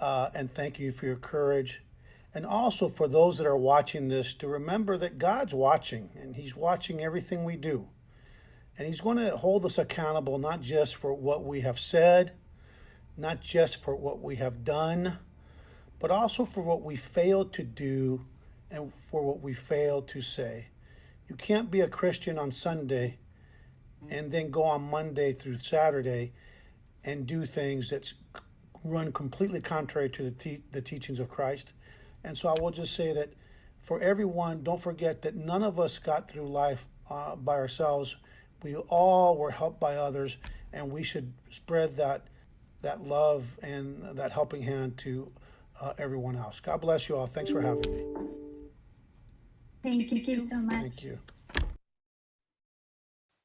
and thank you for your courage. And also for those that are watching this, to remember that God's watching, and He's watching everything we do. And He's going to hold us accountable, not just for what we have said, not just for what we have done, but also for what we failed to do and for what we failed to say. You can't be a Christian on Sunday and then go on Monday through Saturday and do things that run completely contrary to the teachings of Christ. And so I will just say that for everyone, don't forget that none of us got through life by ourselves. We all were helped by others, and we should spread that love and that helping hand to everyone else. God bless you all. Thanks for having me.
Thank you so much.
Thank you.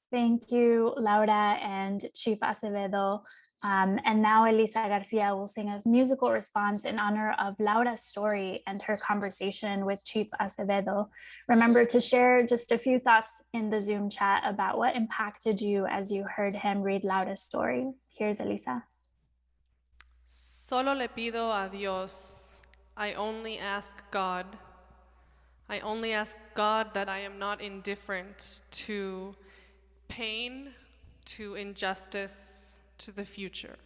Thank you, Laura and Chief Acevedo. And now Elisa Garcia will sing a musical response in honor of Laura's story and her conversation with Chief Acevedo. Remember to share just a few thoughts in the Zoom chat about what impacted you as you heard him read Laura's story. Here's Elisa.
Solo le pido a Dios. I only ask God. I only ask God that I am not indifferent to pain, to injustice, to the future.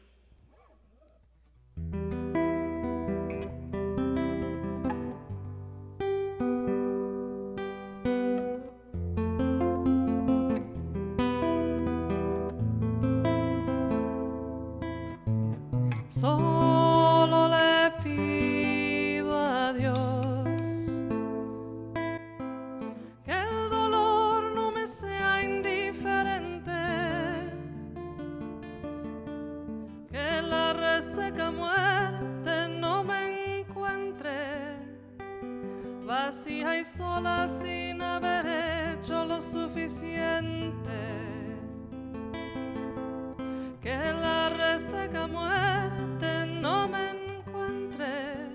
Solo le pido a Dios que el dolor no me sea indiferente, que la reseca muerte no me encuentre vacía y sola sin haber hecho lo suficiente, que la reseca muerte no me encuentre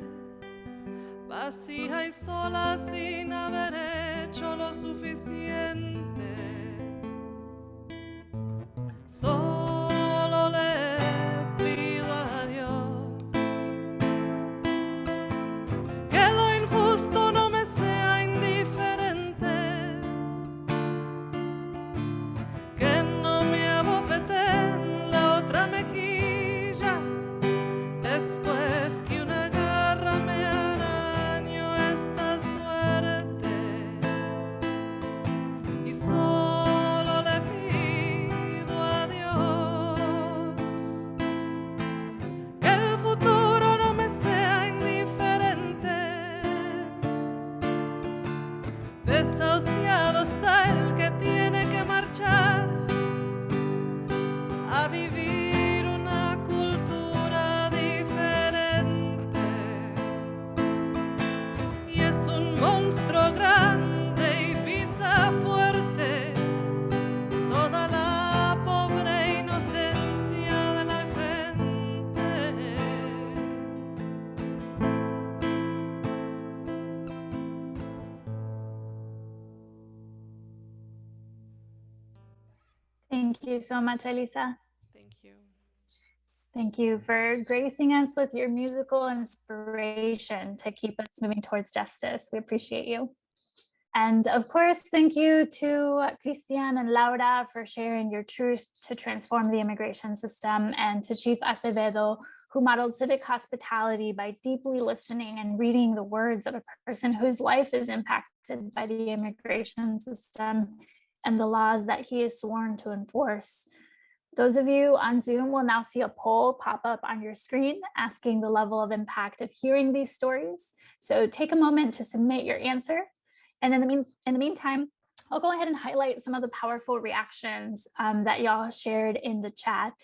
vacía y sola sin haber hecho lo suficiente. Solo le pido a Dios que lo injusto no me sea indiferente, Desahuciado está el que tiene que marchar a vivir una cultura diferente. Y es un monstruo grande y pisa fuerte toda la pobre inocencia de la gente.
Thank you so much, Elisa.
Thank you.
Thank you for gracing us with your musical inspiration to keep us moving towards justice. We appreciate you. And of course, thank you to Cristian and Laura for sharing your truth to transform the immigration system, and to Chief Acevedo, who modeled civic hospitality by deeply listening and reading the words of a person whose life is impacted by the immigration system and the laws that he is sworn to enforce. Those of you on Zoom will now see a poll pop up on your screen asking the level of impact of hearing these stories. So take a moment to submit your answer. And in the meantime, I'll go ahead and highlight some of the powerful reactions that y'all shared in the chat.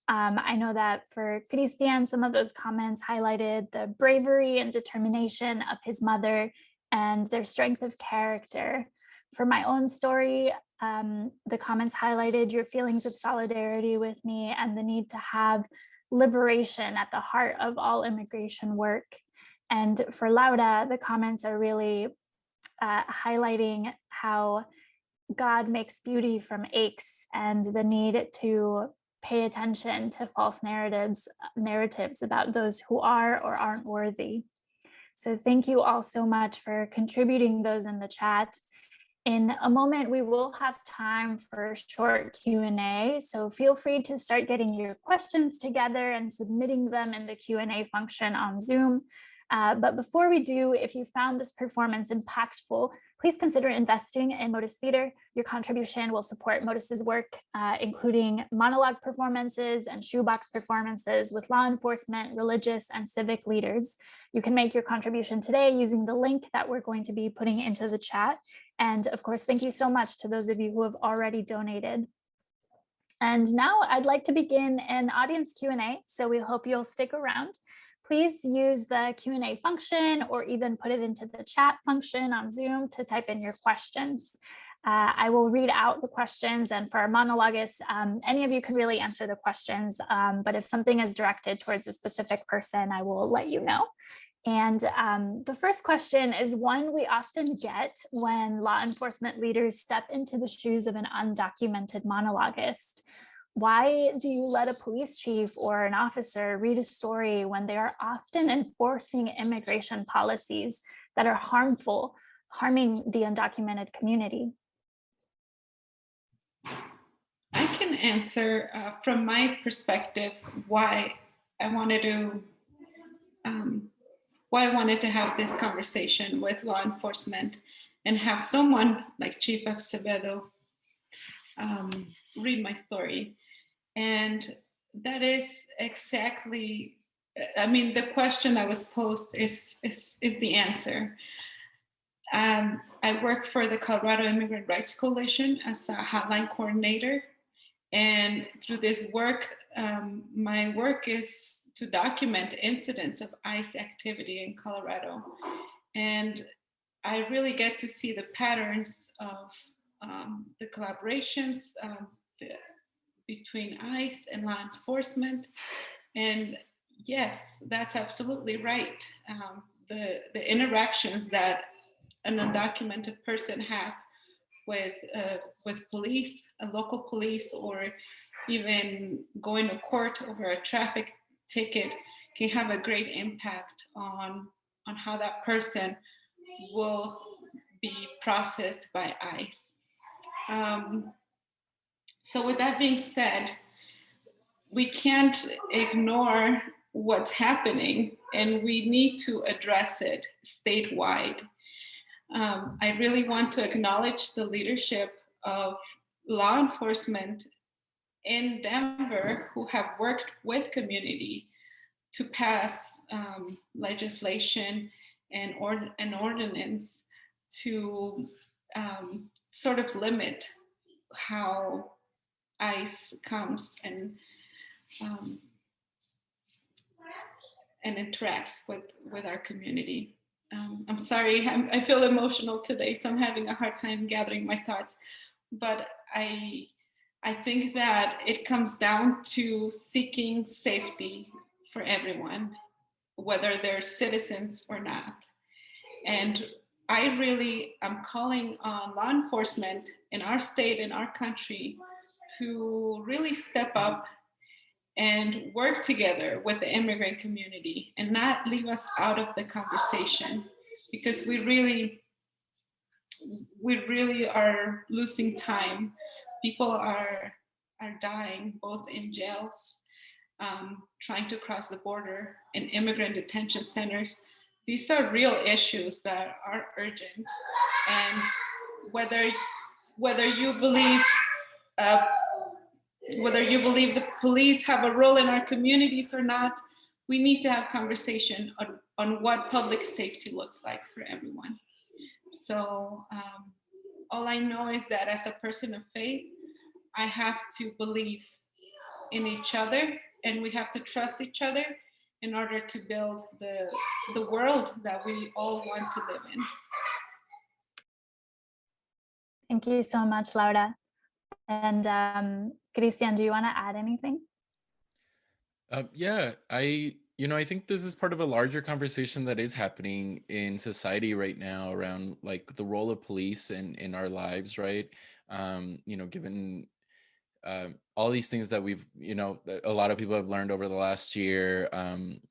I know that for Cristian, some of those comments highlighted the bravery and determination of his mother and their strength of character. For my own story, the comments highlighted your feelings of solidarity with me and the need to have liberation at the heart of all immigration work. And for Laura, the comments are really highlighting how God makes beauty from aches and the need to pay attention to false narratives about those who are or aren't worthy. So thank you all so much for contributing those in the chat. In a moment, we will have time for a short Q&A, so feel free to start getting your questions together and submitting them in the Q&A function on Zoom. But before we do, if you found this performance impactful, please consider investing in Motus Theater. Your contribution will support Motus's work, including monologue performances and shoebox performances with law enforcement, religious, and civic leaders. You can make your contribution today using the link that we're going to be putting into the chat. And of course, thank you so much to those of you who have already donated. And now I'd like to begin an audience Q&A, so we hope you'll stick around. Please use the Q&A function or even put it into the chat function on Zoom to type in your questions. I will read out the questions, and for our monologists, any of you can really answer the questions, but if something is directed towards a specific person, I will let you know. And the first question is one we often get when law enforcement leaders step into the shoes of an undocumented monologist. Why do you let a police chief or an officer read a story when they are often enforcing immigration policies that are harming the undocumented community?
I can answer from my perspective why I wanted to have this conversation with law enforcement and have someone like Chief Acevedo read my story. And that is exactly, I mean, the question that was posed is the answer. I work for the Colorado Immigrant Rights Coalition as a hotline coordinator. And through this work, my work is to document incidents of ICE activity in Colorado. And I really get to see the patterns of the collaborations between ICE and law enforcement. And yes, that's absolutely right. The interactions that an undocumented person has with police, a local police, or even going to court over a traffic ticket can have a great impact on how that person will be processed by ICE. So with that being said, we can't ignore what's happening, and we need to address it statewide. I really want to acknowledge the leadership of law enforcement in Denver who have worked with community to pass legislation and an ordinance to sort of limit how ICE comes and interacts with our community. I'm sorry, I feel emotional today, so I'm having a hard time gathering my thoughts. But I think that it comes down to seeking safety for everyone, whether they're citizens or not. And I really am calling on law enforcement in our state, in our country, to really step up and work together with the immigrant community and not leave us out of the conversation, because we really are losing time. People are dying both in jails, trying to cross the border, in immigrant detention centers. These are real issues that are urgent. And whether you believe the police have a role in our communities or not, we need to have conversation on what public safety looks like for everyone. So all I know is that as a person of faith, I have to believe in each other, and we have to trust each other in order to build the world that we all want to live in.
Thank you so much, Laura. And Cristian, do you want to add anything?
Yeah, I think this is part of a larger conversation that is happening in society right now around like the role of police in our lives, right? Given all these things that we've, a lot of people have learned over the last year,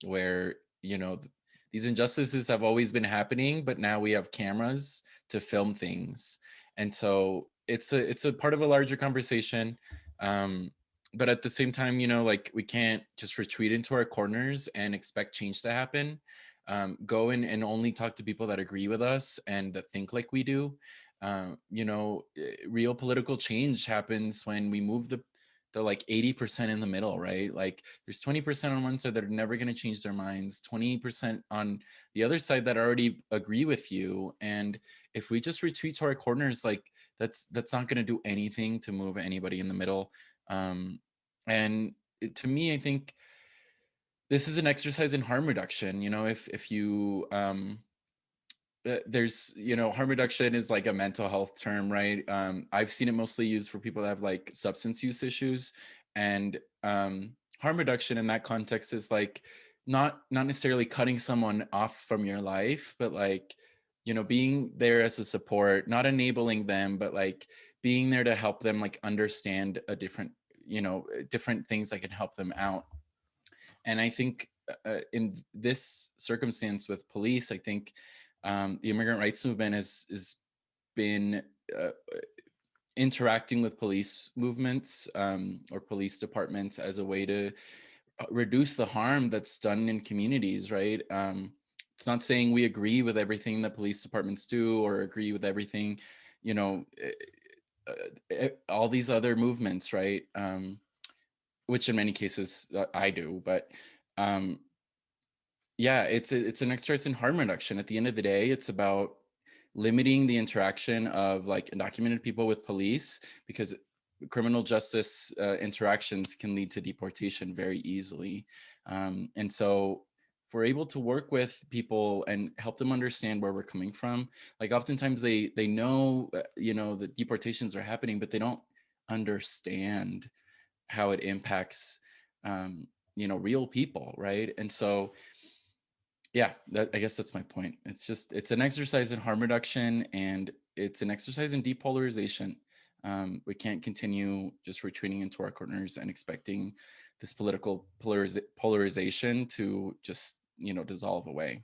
where, these injustices have always been happening, but now we have cameras to film things. And so it's a part of a larger conversation. But at the same time, like we can't just retreat into our corners and expect change to happen. Go in and only talk to people that agree with us and that think like we do. Real political change happens when we move the like 80% in the middle, right? Like there's 20% on one side that are never going to change their minds, 20% on the other side that already agree with you. And if we just retreat to our corners, like that's not going to do anything to move anybody in the middle. And to me, I think this is an exercise in harm reduction. If you there's harm reduction is like a mental health term, right? I've seen it mostly used for people that have like substance use issues, and harm reduction in that context is like not necessarily cutting someone off from your life, but like being there as a support, not enabling them, but like being there to help them like understand a different things that can help them out. And I think in this circumstance with police, I think the immigrant rights movement has been interacting with police movements or police departments as a way to reduce the harm that's done in communities, right? It's not saying we agree with everything that police departments do or agree with everything, all these other movements, right? Which in many cases I do, but yeah, it's an exercise in harm reduction. At the end of the day, it's about limiting the interaction of like undocumented people with police, because criminal justice interactions can lead to deportation very easily. And so if we're able to work with people and help them understand where we're coming from, like oftentimes they know, that deportations are happening, but they don't understand how it impacts, real people, right? And so yeah, I guess that's my point. It's an exercise in harm reduction, and it's an exercise in depolarization. We can't continue just retreating into our corners and expecting this political polarization to just, dissolve away.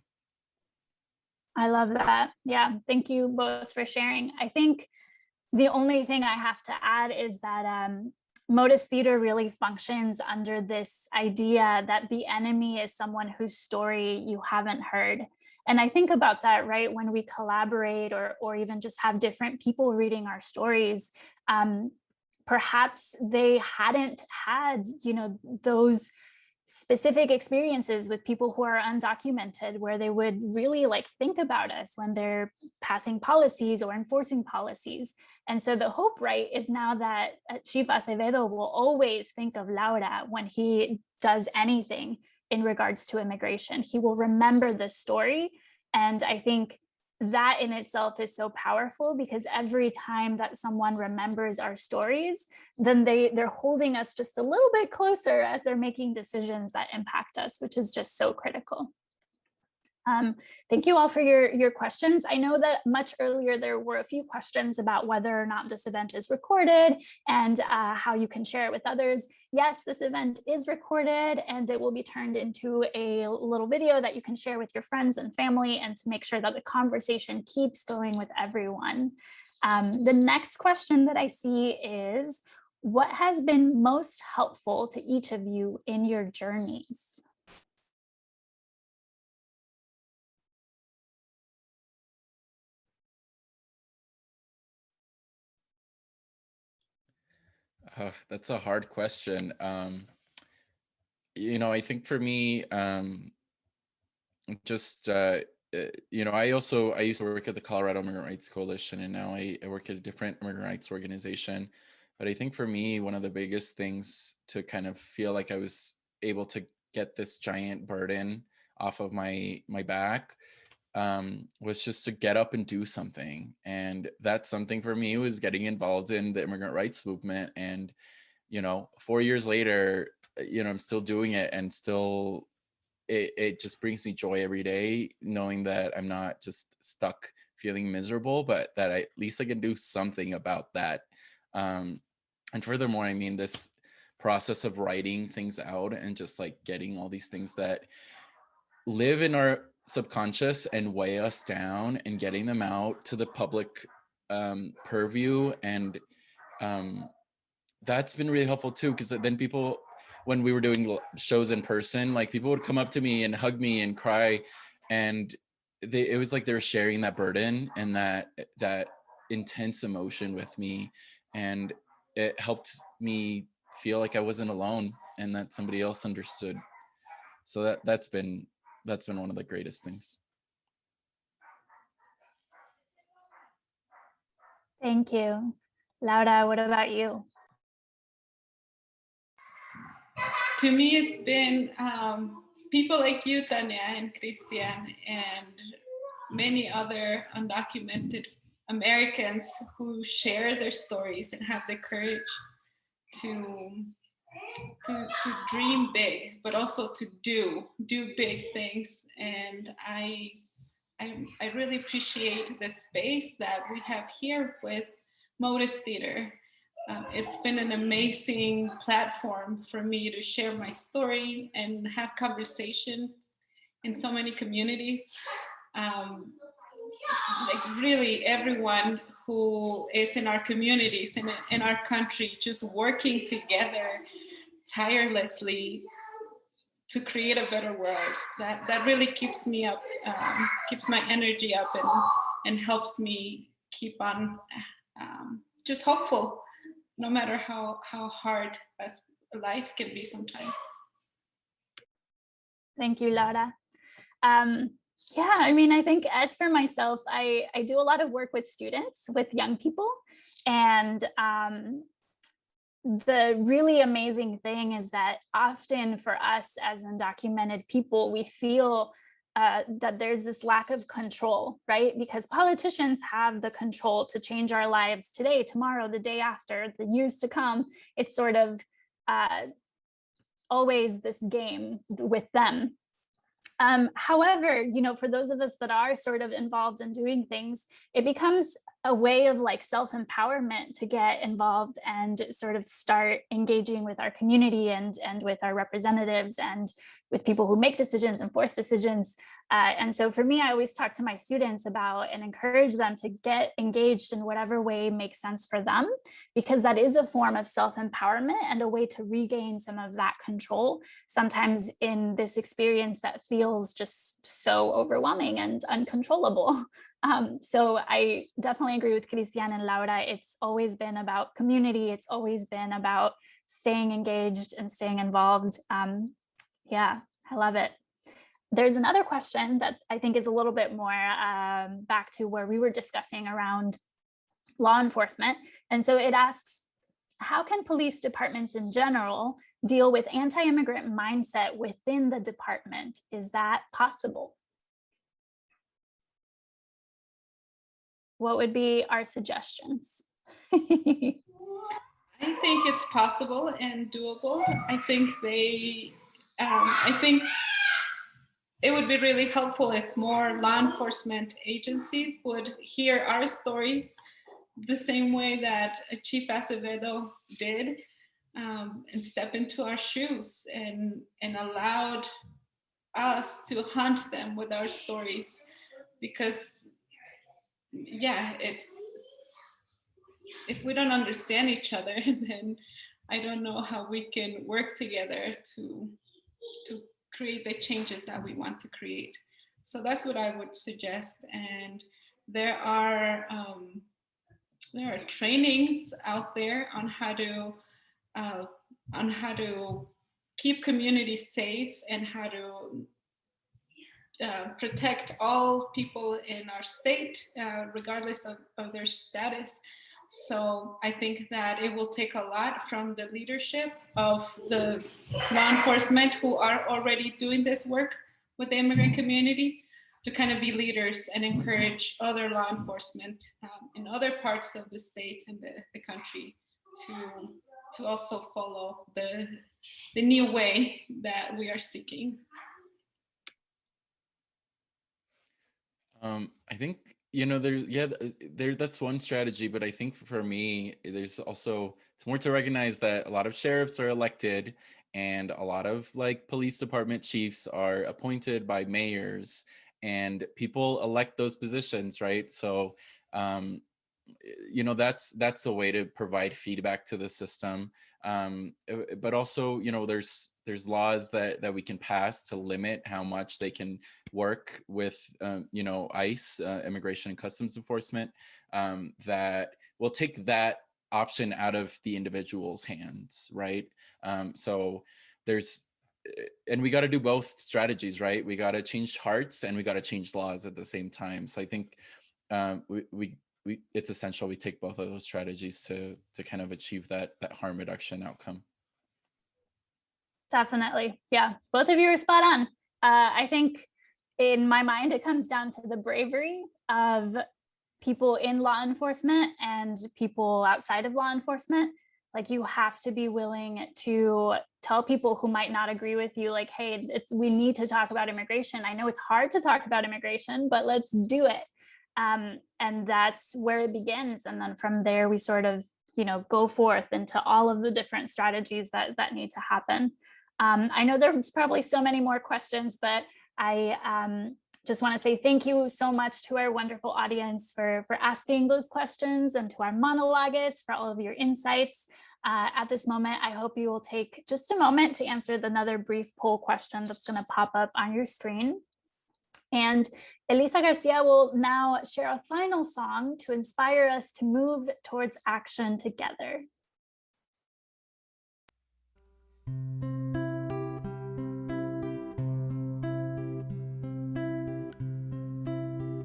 I love that. Yeah, thank you both for sharing. I think the only thing I have to add is that Motus Theater really functions under this idea that the enemy is someone whose story you haven't heard. And I think about that, right, when we collaborate or even just have different people reading our stories, perhaps they hadn't had, those specific experiences with people who are undocumented, where they would really like think about us when they're passing policies or enforcing policies. And so the hope, right, is now that Chief Acevedo will always think of Laura when he does anything in regards to immigration. He will remember this story. And I think that in itself is so powerful, because every time that someone remembers our stories, then they're holding us just a little bit closer as they're making decisions that impact us, which is just so critical. Thank you all for your questions. I know that much earlier there were a few questions about whether or not this event is recorded and how you can share it with others. Yes, this event is recorded, and it will be turned into a little video that you can share with your friends and family, and to make sure that the conversation keeps going with everyone. The next question that I see is, what has been most helpful to each of you in your journeys?
That's a hard question. You know, I think for me, just you know, I used to work at the Colorado Immigrant Rights Coalition, and now I work at a different immigrant rights organization. But I think for me, one of the biggest things to kind of feel like I was able to get this giant burden off of my back was just to get up and do something. And that something for me was getting involved in the immigrant rights movement. And, you know, 4 years later, you know, I'm still doing it, and still it just brings me joy every day, knowing that I'm not just stuck feeling miserable, but that at least I can do something about that. And furthermore, I mean, this process of writing things out and just like getting all these things that live in our subconscious and weigh us down, and getting them out to the public purview. And that's been really helpful too, because then people, when we were doing shows in person, like people would come up to me and hug me and cry, and it was like they were sharing that burden and that intense emotion with me, and it helped me feel like I wasn't alone and that somebody else understood. So that's been one of the greatest things.
Thank you. Laura, what about you?
To me, it's been people like you, Tania, and Cristian, and many other undocumented Americans who share their stories and have the courage to dream big, but also to do big things. And I really appreciate the space that we have here with Motus Theater. It's been an amazing platform for me to share my story and have conversations in so many communities. Like really everyone who is in our communities and in our country, just working together tirelessly to create a better world. That really keeps me up, keeps my energy up, and helps me keep on just hopeful, no matter how hard life can be sometimes.
Thank you, Laura. Yeah, I mean, I think as for myself, I do a lot of work with students, with young people. And the really amazing thing is that often for us as undocumented people, we feel that there's this lack of control, right? Because politicians have the control to change our lives today, tomorrow, the day after, the years to come. It's sort of always this game with them. However, you know, for those of us that are sort of involved in doing things, it becomes a way of like self-empowerment to get involved and sort of start engaging with our community and with our representatives and with people who make decisions and force decisions. And so for me, I always talk to my students about and encourage them to get engaged in whatever way makes sense for them, because that is a form of self-empowerment and a way to regain some of that control, sometimes in this experience that feels just so overwhelming and uncontrollable. So I definitely agree with Cristian and Laura. It's always been about community. It's always been about staying engaged and staying involved. Yeah, I love it. There's another question that I think is a little bit more back to where we were discussing around law enforcement. And so it asks, how can police departments in general deal with anti-immigrant mindset within the department? Is that possible? What would be our suggestions?
I think it's possible and doable. I think it would be really helpful if more law enforcement agencies would hear our stories the same way that Chief Acevedo did, and step into our shoes and allowed us to hunt them with our stories. Because, yeah, if we don't understand each other, then I don't know how we can work together to create the changes that we want to create. So that's what I would suggest. And there are trainings out there on how to keep communities safe and how to protect all people in our state, regardless of their status. So I think that it will take a lot from the leadership of the law enforcement who are already doing this work with the immigrant community to kind of be leaders and encourage other law enforcement in other parts of the state and the country to also follow the new way that we are seeking.
I think, that's one strategy, but I think for me, there's also, it's more to recognize that a lot of sheriffs are elected and a lot of like police department chiefs are appointed by mayors, and people elect those positions, right? So, that's a way to provide feedback to the system. But also, there's laws that we can pass to limit how much they can work with, ICE, Immigration and Customs Enforcement, that will take that option out of the individual's hands, right? So and we got to do both strategies, right? We got to change hearts and we got to change laws at the same time. So I think it's essential we take both of those strategies to kind of achieve that harm reduction outcome.
Definitely. Yeah, both of you are spot on. I think in my mind, it comes down to the bravery of people in law enforcement and people outside of law enforcement. Like, you have to be willing to tell people who might not agree with you, like, hey, we need to talk about immigration. I know it's hard to talk about immigration, but let's do it. And that's where it begins. And then from there, we sort of, go forth into all of the different strategies that need to happen. I know there's probably so many more questions, but I just want to say thank you so much to our wonderful audience for asking those questions, and to our monologists for all of your insights. At this moment, I hope you will take just a moment to answer another brief poll question that's going to pop up on your screen. And Elisa Garcia will now share a final song to inspire us to move towards action together.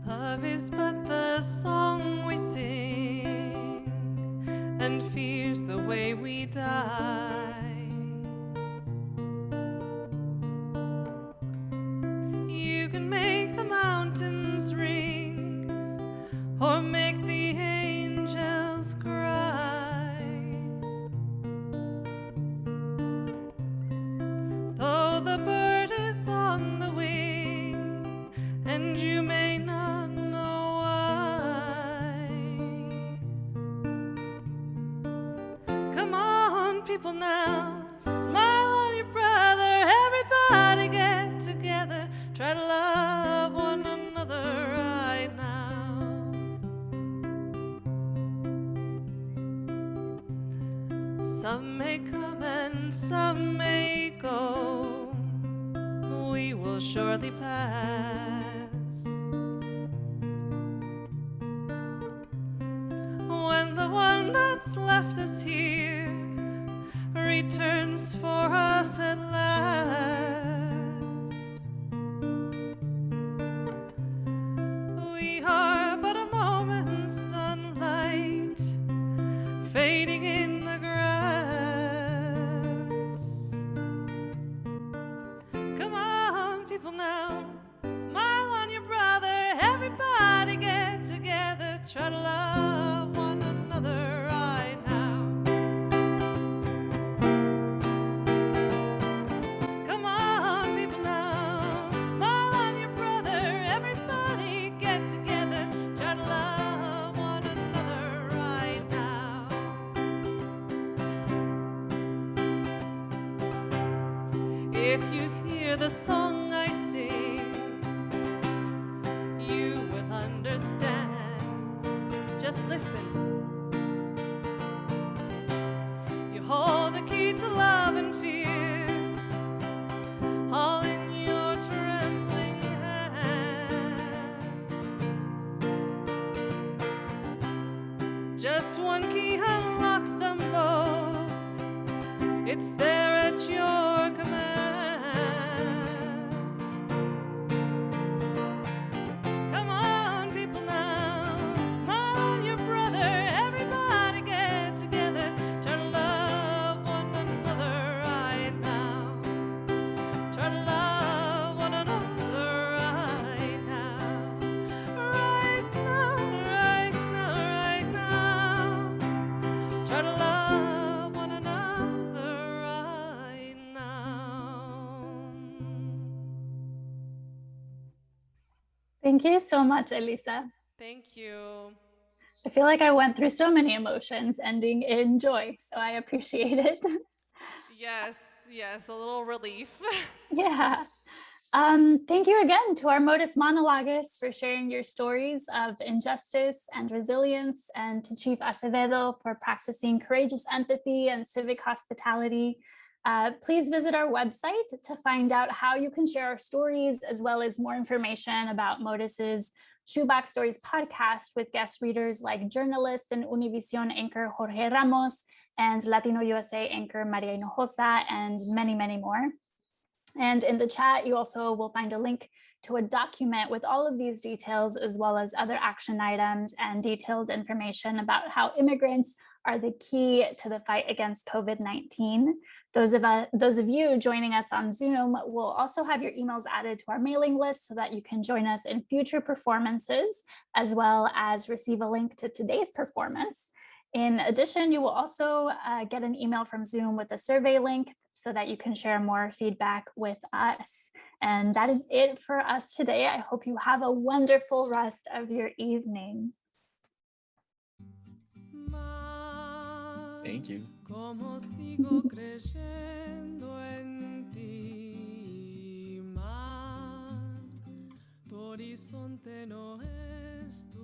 Love is but the song we sing, and fear's the way we die. You can make the mountains ring, or make the angels cry. Though the bird is on the wing, and you may not know why. Come on, people, now, smile on your brother. Everybody get together, try to love one another right now. Some may come and some may go, we will surely pass. When the one that's left us here returns for us at last. If you hear the song I sing, you will understand. Just listen. You hold the key to love and fear, all in your trembling hand. Just one key unlocks them both. It's there at your command. Come on, people now, smile on your brother. Everybody get together. Try to love one another right now. Try to love one another right now. Right now, right now, right now. Try to love one another right now.
Thank you so much, Elisa.
Thank you.
I feel like I went through so many emotions ending in joy, so I appreciate it.
Yes, yes, a little relief.
Yeah. Thank you again to our Motus Monologues for sharing your stories of injustice and resilience, and to Chief Acevedo for practicing courageous empathy and civic hospitality. Please visit our website to find out how you can share our stories, as well as more information about Motus's Shoebox Stories podcast with guest readers like journalist and Univision anchor Jorge Ramos and Latino USA anchor Maria Hinojosa, and many, many more. And in the chat, you also will find a link to a document with all of these details, as well as other action items and detailed information about how immigrants are the key to the fight against COVID-19. Those of you joining us on Zoom will also have your emails added to our mailing list so that you can join us in future performances, as well as receive a link to today's performance. In addition, you will also get an email from Zoom with a survey link so that you can share more feedback with us. And that is it for us today. I hope you have a wonderful rest of your evening.
Thank you.
Como sigo creyendo en ti, mar, tu horizonte no es tu